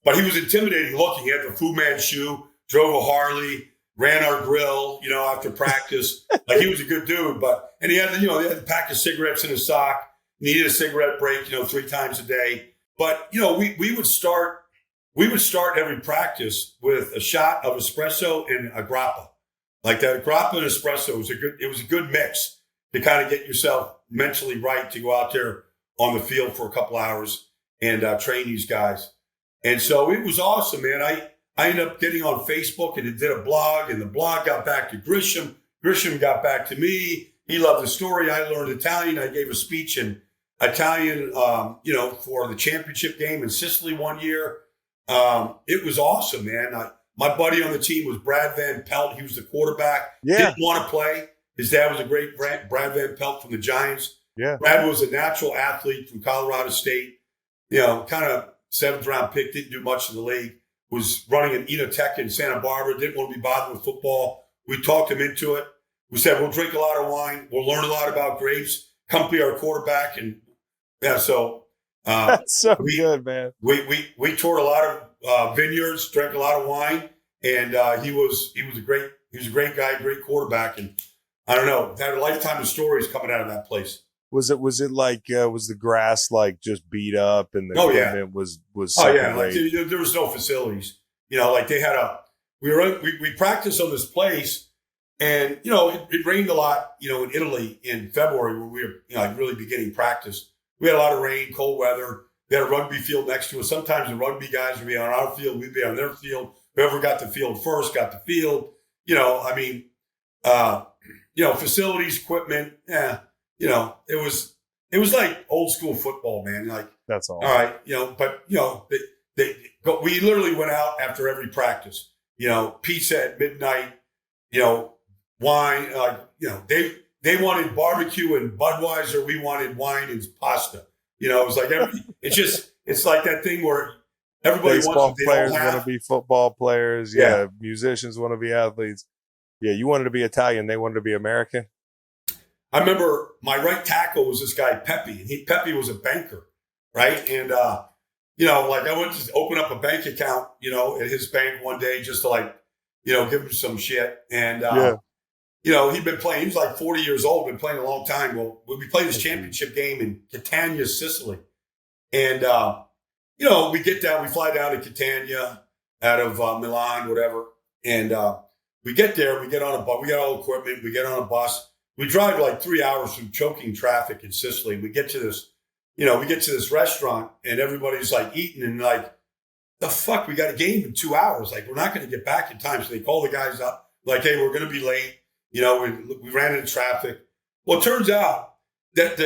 But he was intimidating looking. He had the Fu Manchu, drove a Harley, ran our grill, after practice. Like he was a good dude, and he had he had a pack of cigarettes in his sock. Needed a cigarette break, 3 times a day. But we would start every practice with a shot of espresso and a grappa. Like that grappa and espresso was a good mix to kind of get yourself mentally right to go out there on the field for a couple hours and train these guys. And so it was awesome, man. I ended up getting on Facebook and did a blog, and the blog got back to Grisham. Grisham got back to me. He loved the story. I learned Italian. I gave a speech in Italian, for the championship game in Sicily one year. It was awesome, man. My buddy on the team was Brad Van Pelt. He was the quarterback. Yeah. Didn't want to play. His dad was a great Brad Van Pelt from the Giants. Yeah. Brad was a natural athlete from Colorado State. Kind of 7th round pick. Didn't do much in the league. Was running an Enotech in Santa Barbara. Didn't want to be bothered with football. We talked him into it. We said, we'll drink a lot of wine. We'll learn a lot about grapes. Come be our quarterback. And yeah, so That's so good, man. We toured a lot of vineyards, drank a lot of wine, and he was a great guy, great quarterback. And I don't know, had a lifetime of stories coming out of that place. Was it like was the grass like just beat up and the equipment was like, there was no facilities. Like they had we practiced on this place. And, it rained a lot, in Italy in February when we were, like really beginning practice. We had a lot of rain, cold weather. We had a rugby field next to us. Sometimes the rugby guys would be on our field. We'd be on their field. Whoever got the field first got the field. Facilities, equipment. It was like old school football, man. Like, that's all. All right. But we literally went out after every practice, pizza at midnight, wine, they wanted barbecue and Budweiser. We wanted wine and pasta. It was like it's like that thing where everybody baseball wants players want to be football players. Yeah. Musicians want to be athletes. Yeah. You wanted to be Italian. They wanted to be American. I remember my right tackle was this guy, Pepe, and Pepe was a banker. Right. And, I went to open up a bank account, at his bank one day just to give him some shit. And, he'd been playing. He was like 40 years old, been playing a long time. Well, we played this championship game in Catania, Sicily. And, we get down, we fly down to Catania out of Milan, whatever. And we get there, we get on a bus, we got all equipment, we get on a bus. We drive like 3 hours through choking traffic in Sicily. We get to this restaurant and everybody's like eating and like, the fuck, we got a game in 2 hours. Like, we're not going to get back in time. So they call the guys up like, hey, we're going to be late. We ran into traffic. Well, it turns out that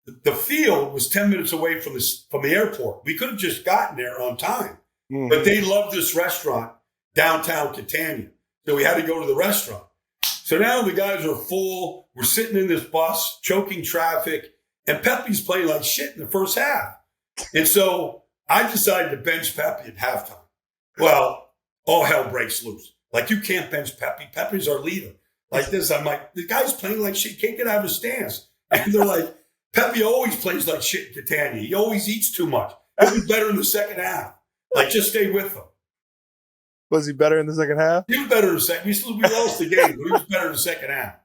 the field was 10 minutes away from the airport. We could have just gotten there on time, but they loved this restaurant downtown Catania. So we had to go to the restaurant. So now the guys are full. We're sitting in this bus, choking traffic, and Pepe's playing like shit in the first half. And so I decided to bench Pepe at halftime. Well, all hell breaks loose. Like, you can't bench Pepe. Pepe's our leader. Like this, I'm like, the guy's playing like shit, can't get out of his stance. And they're like, Pepe always plays like shit in Catania. He always eats too much. He'll be better in the second half. Like, just stay with him. Was he better in the second half? He was better in the second. We lost the game, but he was better in the second half.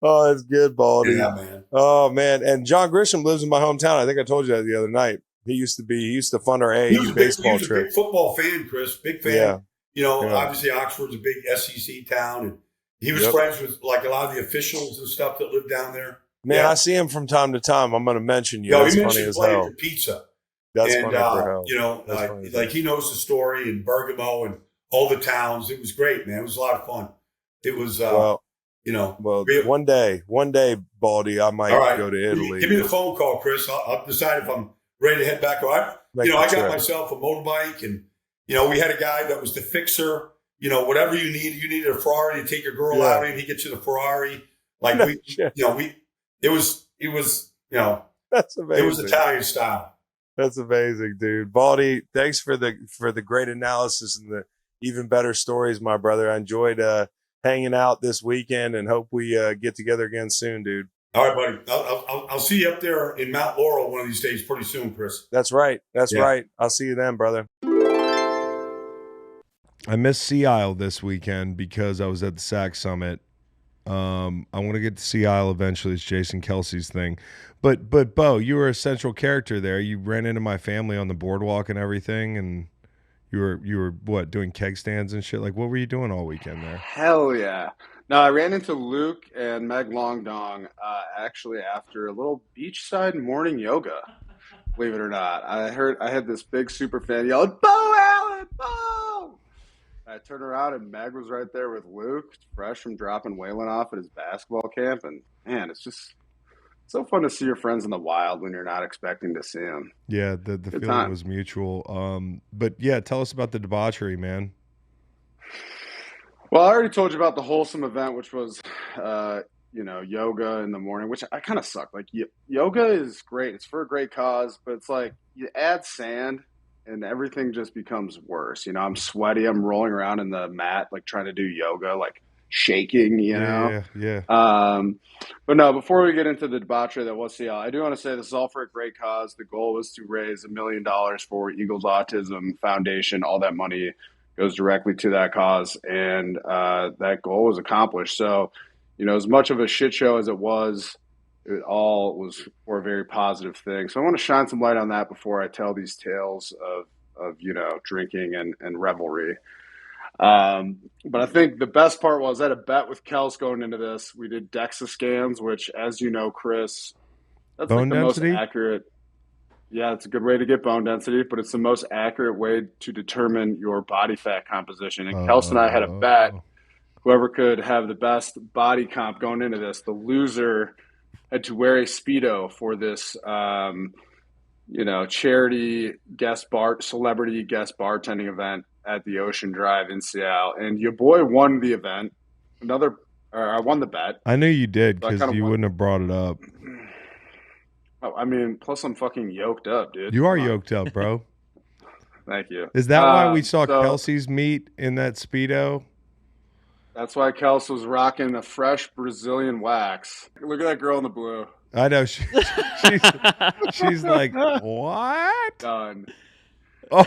Oh, that's good, Baldy. Yeah, man. Oh, man. And John Grisham lives in my hometown. I think I told you that the other night. He used to fund our AAU baseball trip. He was a big football fan, Chris. Big fan. Yeah. Obviously Oxford's a big SEC town, and he was friends with like a lot of the officials and stuff that live down there. Man, I see him from time to time. I'm going to mention you. That's funny as hell. For pizza. That's funny for hell. Like he knows the story in Bergamo and all the towns. It was great, man. It was a lot of fun. It was, one day, Baldy, I might go to Italy. Give me the phone call, Chris. I'll decide if I'm ready to head back. I got myself a motorbike, and we had a guy that was the fixer. Whatever you needed a Ferrari to take your girl out in. He gets you the Ferrari. Like it was that's amazing. It was Italian style. That's amazing, dude. Baldy, thanks for the great analysis and the even better stories, my brother. I enjoyed hanging out this weekend and hope we get together again soon, dude. All right, buddy. I'll see you up there in Mount Laurel one of these days pretty soon, Chris. That's right. That's right. I'll see you then, brother. I missed Sea Isle this weekend because I was at the SAC Summit. I want to get to Sea Isle eventually. It's Jason Kelce's thing. But Beau, you were a central character there. You ran into my family on the boardwalk and everything, and you were what, doing keg stands and shit? Like, what were you doing all weekend there? Hell yeah. No, I ran into Luke and Meg Longdong actually after a little beachside morning yoga. Believe it or not, I had this big super fan yelling, "Beau Allen, Beau!" I turned around and Meg was right there with Luke, fresh from dropping Waylon off at his basketball camp. And man, it's just so fun to see your friends in the wild when you're not expecting to see them. Yeah, the feeling was mutual. But yeah, tell us about the debauchery, man. Well, I already told you about the wholesome event, which was, yoga in the morning, which I kind of suck. Like, yoga is great. It's for a great cause, but it's like you add sand and everything just becomes worse. I'm sweaty. I'm rolling around in the mat, like trying to do yoga. Like, shaking, you know? Yeah. But no, before we get into the debauchery that was Seattle, I do want to say this is all for a great cause. The goal was to raise $1 million for Eagles Autism Foundation. All that money goes directly to that cause, and that goal was accomplished. So, you know, as much of a shit show as it all was for a very positive thing. So I want to shine some light on that before I tell these tales of you know, drinking and revelry. But I think the best part was I had a bet with Kels going into this. We did DEXA scans, which, as you know, Chris, that's Bone like the density? most accurate. Yeah, it's a good way to get bone density, but it's the most accurate way to determine your body fat composition. And Kels and I had a bet. Whoever could have the best body comp going into this, the loser had to wear a Speedo for this, you know, charity celebrity guest bartending event at the Ocean Drive in Seattle. And your boy won the event. I won the bet. I knew you did So I because kinda you won- wouldn't have brought it up. Oh, I mean, plus I'm fucking yoked up, dude. You are Come on. yoked up, bro. Thank you. Is that why we saw so- Kelsey's meat in that Speedo? That's why Kels was rocking a fresh Brazilian wax. Look at that girl in the blue. I know. She's like, what? Done. Oh.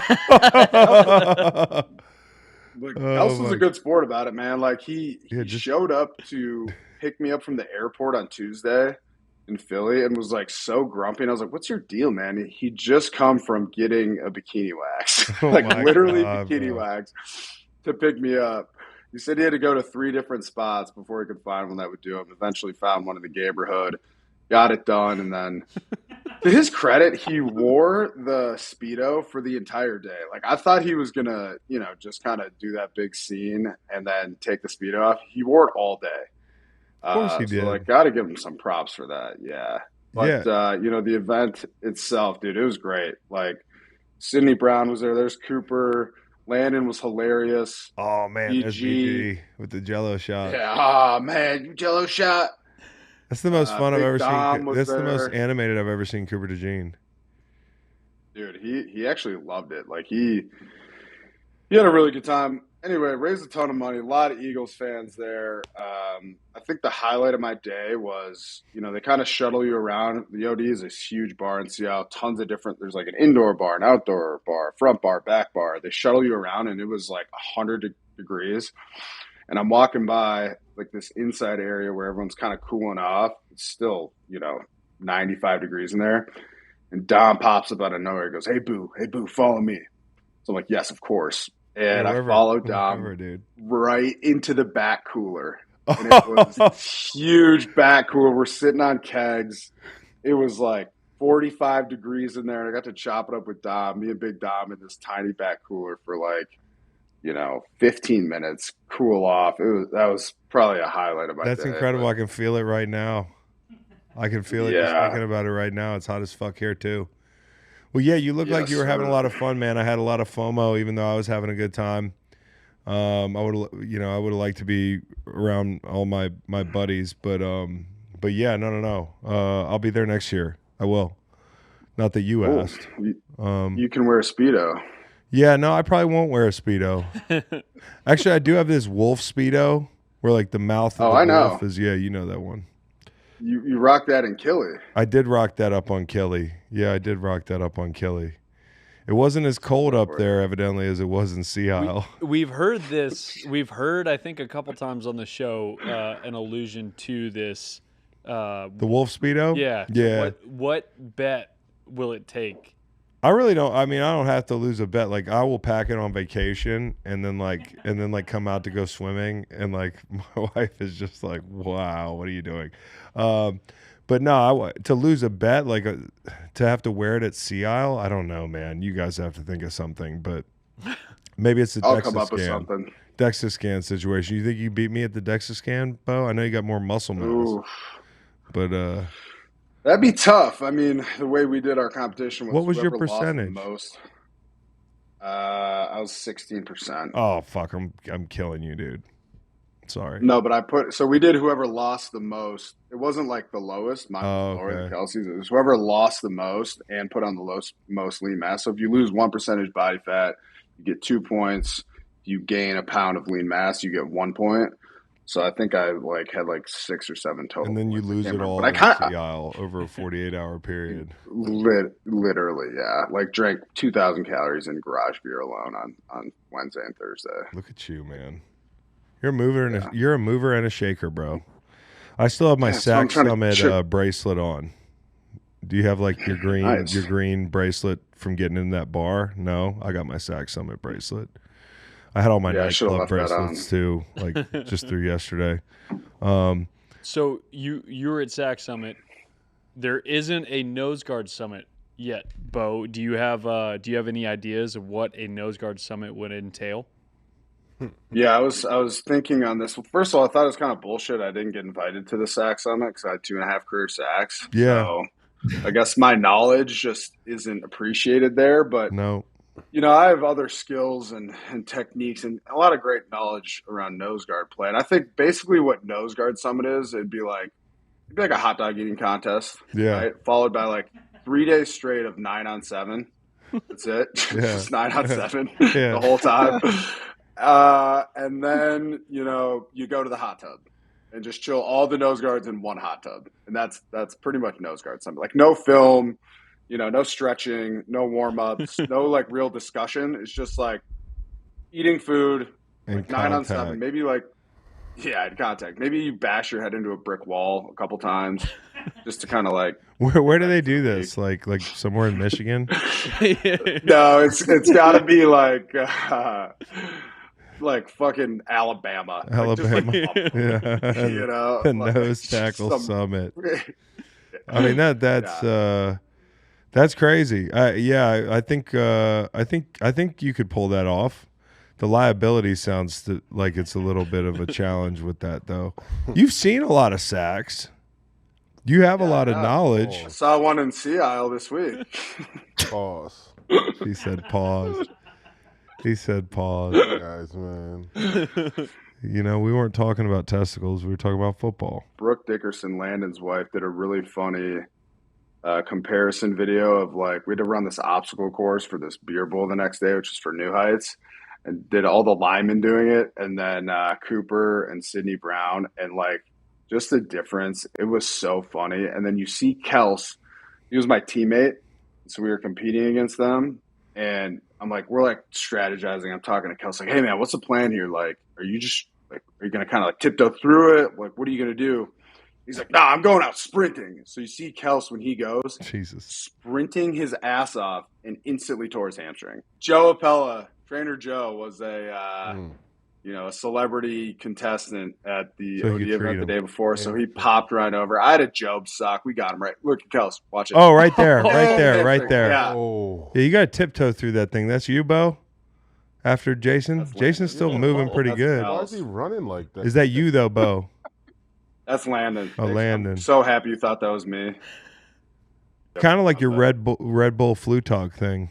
But Oh, Kels was my- a good sport about it, man. Like he Yeah, just- showed up to pick me up from the airport on Tuesday in Philly and was like so grumpy. And I was like, "What's your deal, man?" He just come from getting a bikini wax, Oh like my literally God, bikini bro. wax, to pick me up. He said he had to go to 3 different spots before he could find one that would do him. Eventually found one in the neighborhood, got it done, and then to his credit, he wore the Speedo for the entire day. Like I thought he was gonna, you know, just kind of do that big scene and then take the Speedo off. He wore it all day. Of course he did. So like, gotta give him some props for that. Yeah. But you know, the event itself, dude, it was great. Like Sidney Brown was there. There's Cooper. Landon was hilarious. Oh man, there's BG. BG with the Jello shot. Yeah. Oh man, you Jello shot. That's the most fun I've Big ever Dom seen. was That's the most there. animated I've ever seen Cooper DeJean. Dude, he actually loved it. Like he had a really good time. Anyway, raised a ton of money. A lot of Eagles fans there. I think the highlight of my day was, you know, they kind of shuttle you around. The OD is a huge bar in Seattle. Tons of different. There's like an indoor bar, an outdoor bar, front bar, back bar. They shuttle you around, and it was like 100 degrees. And I'm walking by like this inside area where everyone's kind of cooling off. It's still, you know, 95 degrees in there. And Dom pops up out of nowhere. He goes, hey, Boo, follow me. So I'm like, yes, of course. And I followed Dom dude. right into the back cooler. And it was this huge back cooler. We're sitting on kegs. It was like 45 degrees in there. And I got to chop it up with Dom, me and Big Dom in this tiny back cooler for like, you know, 15 minutes, cool off. That was probably a highlight of my That's day. incredible. But I can feel it right now. I can feel it just Yeah. thinking about it right now. It's hot as fuck here too. Well, yeah, you look like Yes, you were having a sir. lot of fun, man. I had a lot of FOMO, even though I was having a good time. I would have liked to be around all my buddies, but yeah, no. I'll be there next year. I will. Not that you Cool. asked. You can wear a Speedo. Yeah, no, I probably won't wear a Speedo. Actually, I do have this wolf Speedo where like the mouth of Oh, the I know. wolf is. Yeah, you know that one. You rock that in Killy. I did rock that up on Kelly. Yeah, I did rock that up on Kelly. It wasn't as cold up there, evidently, as it was in Sea Isle. We've heard this. We've heard, I think, a couple times on the show, an allusion to this. The wolf Speedo? Yeah. Yeah. What bet will it take? I really don't. I mean, I don't have to lose a bet. Like, I will pack it on vacation and then come out to go swimming. And like, my wife is just like, "Wow, what are you doing?" But no, to lose a bet, like to have to wear it at Sea Isle, I don't know, man. You guys have to think of something. But maybe it's the I'll come up with DEXA scan. something. DEXA scan situation. You think you beat me at the DEXA scan, Beau? I know you got more muscle mass, Ooh, but that'd be tough. I mean, the way we did our competition was What was your whoever lost the percentage? most. I was 16%. oh fuck, I'm killing you, dude. Sorry. No, but we did whoever lost the most. It wasn't like the lowest. Mine was lower than okay. Kelsey's. It was whoever lost the most and put on the most lean mass. So if you lose 1% body fat, you get 2 points. If you gain a pound of lean mass, you get 1 point. So I think I had 6 or 7 total. And then you points. I lose can't it remember. all But in I the sea aisle over a 48-hour period. literally, yeah. Drank 2,000 calories in garage beer alone on Wednesday and Thursday. Look at you, man. You're a mover and you're a mover and a shaker, bro. I still have my Sack Summit bracelet on. Do you have your green bracelet from getting in that bar? No, I got my Sack Summit bracelet. I had all my nightclub bracelets too, just through yesterday. So you were at Sack Summit. There isn't a nose guard summit yet, Beau. Do you have any ideas of what a nose guard summit would entail? Yeah, I was thinking on this. Well, first of all, I thought it was kind of bullshit. I didn't get invited to the Sack Summit because I had 2.5 career sacks. Yeah. So I guess my knowledge just isn't appreciated there. But no, I have other skills and techniques and a lot of great knowledge around nose guard play. And I think basically what nose guard summit is, it'd be like a hot dog eating contest. Yeah. Right? Followed by 3 days straight of 9-on-7. That's it. Yeah. Just 9-on-7 Yeah. the whole time. And then, you go to the hot tub and just chill all the nose guards in one hot tub. And that's pretty much nose guard summit. No film, no stretching, no warm-ups, no real discussion. It's just eating food, and 9-on-7, maybe in contact. Maybe you bash your head into a brick wall a couple times just to kind of Where do they do this? Like somewhere in Michigan? No, it's got to be fucking Alabama. Alabama. Yeah. The nose tackle summit. I mean that's crazy. I think you could pull that off. The liability sounds like it's a little bit of a challenge with that, though. You've seen a lot of sacks. You have a lot of knowledge. I saw one in Sea Isle this week. Pause. He said pause. Guys, man. We weren't talking about testicles. We were talking about football. Brooke Dickerson, Landon's wife, did a really funny comparison video of we had to run this obstacle course for this beer bowl the next day, which is for New Heights, and did all the linemen doing it, and then Cooper and Sidney Brown, and just the difference. It was so funny. And then you see Kelce, he was my teammate, so we were competing against them, and we're strategizing. I'm talking to Kelce, hey man, what's the plan here? Are you just are you gonna kind of tiptoe through it? What are you gonna do? He's like, nah, I'm going out sprinting. So you see Kelce when he goes, Jesus, sprinting his ass off and instantly tore his hamstring. Joe Appella, trainer Joe, was a celebrity contestant at the OD event the day before. Yeah. So he popped right over. I had a Job sock. We got him right. Look at Kelce. Watch it. Oh, right there. Right there. Yeah. Oh. Yeah, you got to tiptoe through that thing. That's you, Beau? After Jason? Jason's still moving pretty good. Why is he running like that? Is that you, though, Beau? That's Landon. Oh, Landon. I'm so happy you thought that was me. Kind of like your Red Bull flu talk thing,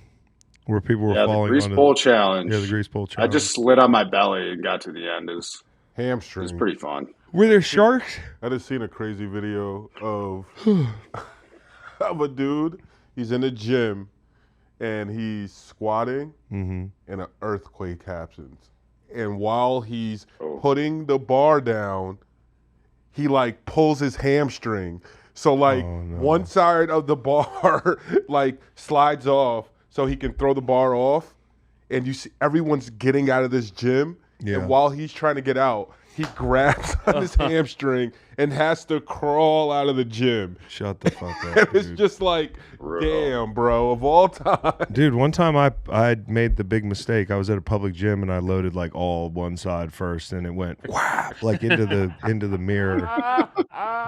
where people were falling. The Grease Bowl challenge. Yeah, the Grease Bowl challenge. I just slid on my belly and got to the end. It was hamstring. It was pretty fun. Were there sharks? I just seen a crazy video of a dude. He's in the gym and he's squatting, and an earthquake happens. And while he's putting the bar down, he pulls his hamstring. So one side of the bar slides off so he can throw the bar off. And you see everyone's getting out of this gym. Yeah. And while he's trying to get out, he grabs on his hamstring and has to crawl out of the gym. Shut the fuck up. And it's just damn, bro, of all time. Dude, one time I made the big mistake. I was at a public gym and I loaded all one side first, and it went whap, into the mirror.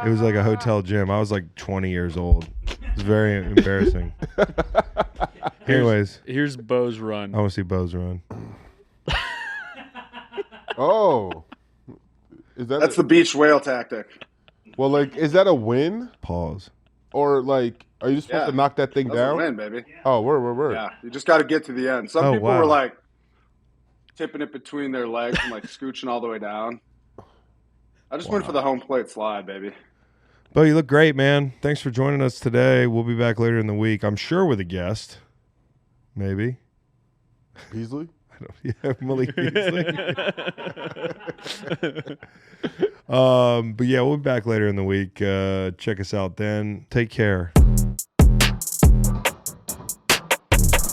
It was like a hotel gym. I was 20 years old. It was very embarrassing. Anyways, here's Beau's run. I want to see Beau's run. Oh. That's the beach whale tactic. Well, is that a win? Pause. Or are you supposed to knock that thing down? A win, baby. Yeah. Oh, word. Yeah, you just got to get to the end. Some people were tipping it between their legs and scooching all the way down. I just went for the home plate slide, baby. Beau, you look great, man. Thanks for joining us today. We'll be back later in the week, I'm sure, with a guest. Maybe. Beasley? Yeah, Malik Beasley. But yeah, we'll be back later in the week. Check us out then. Take care.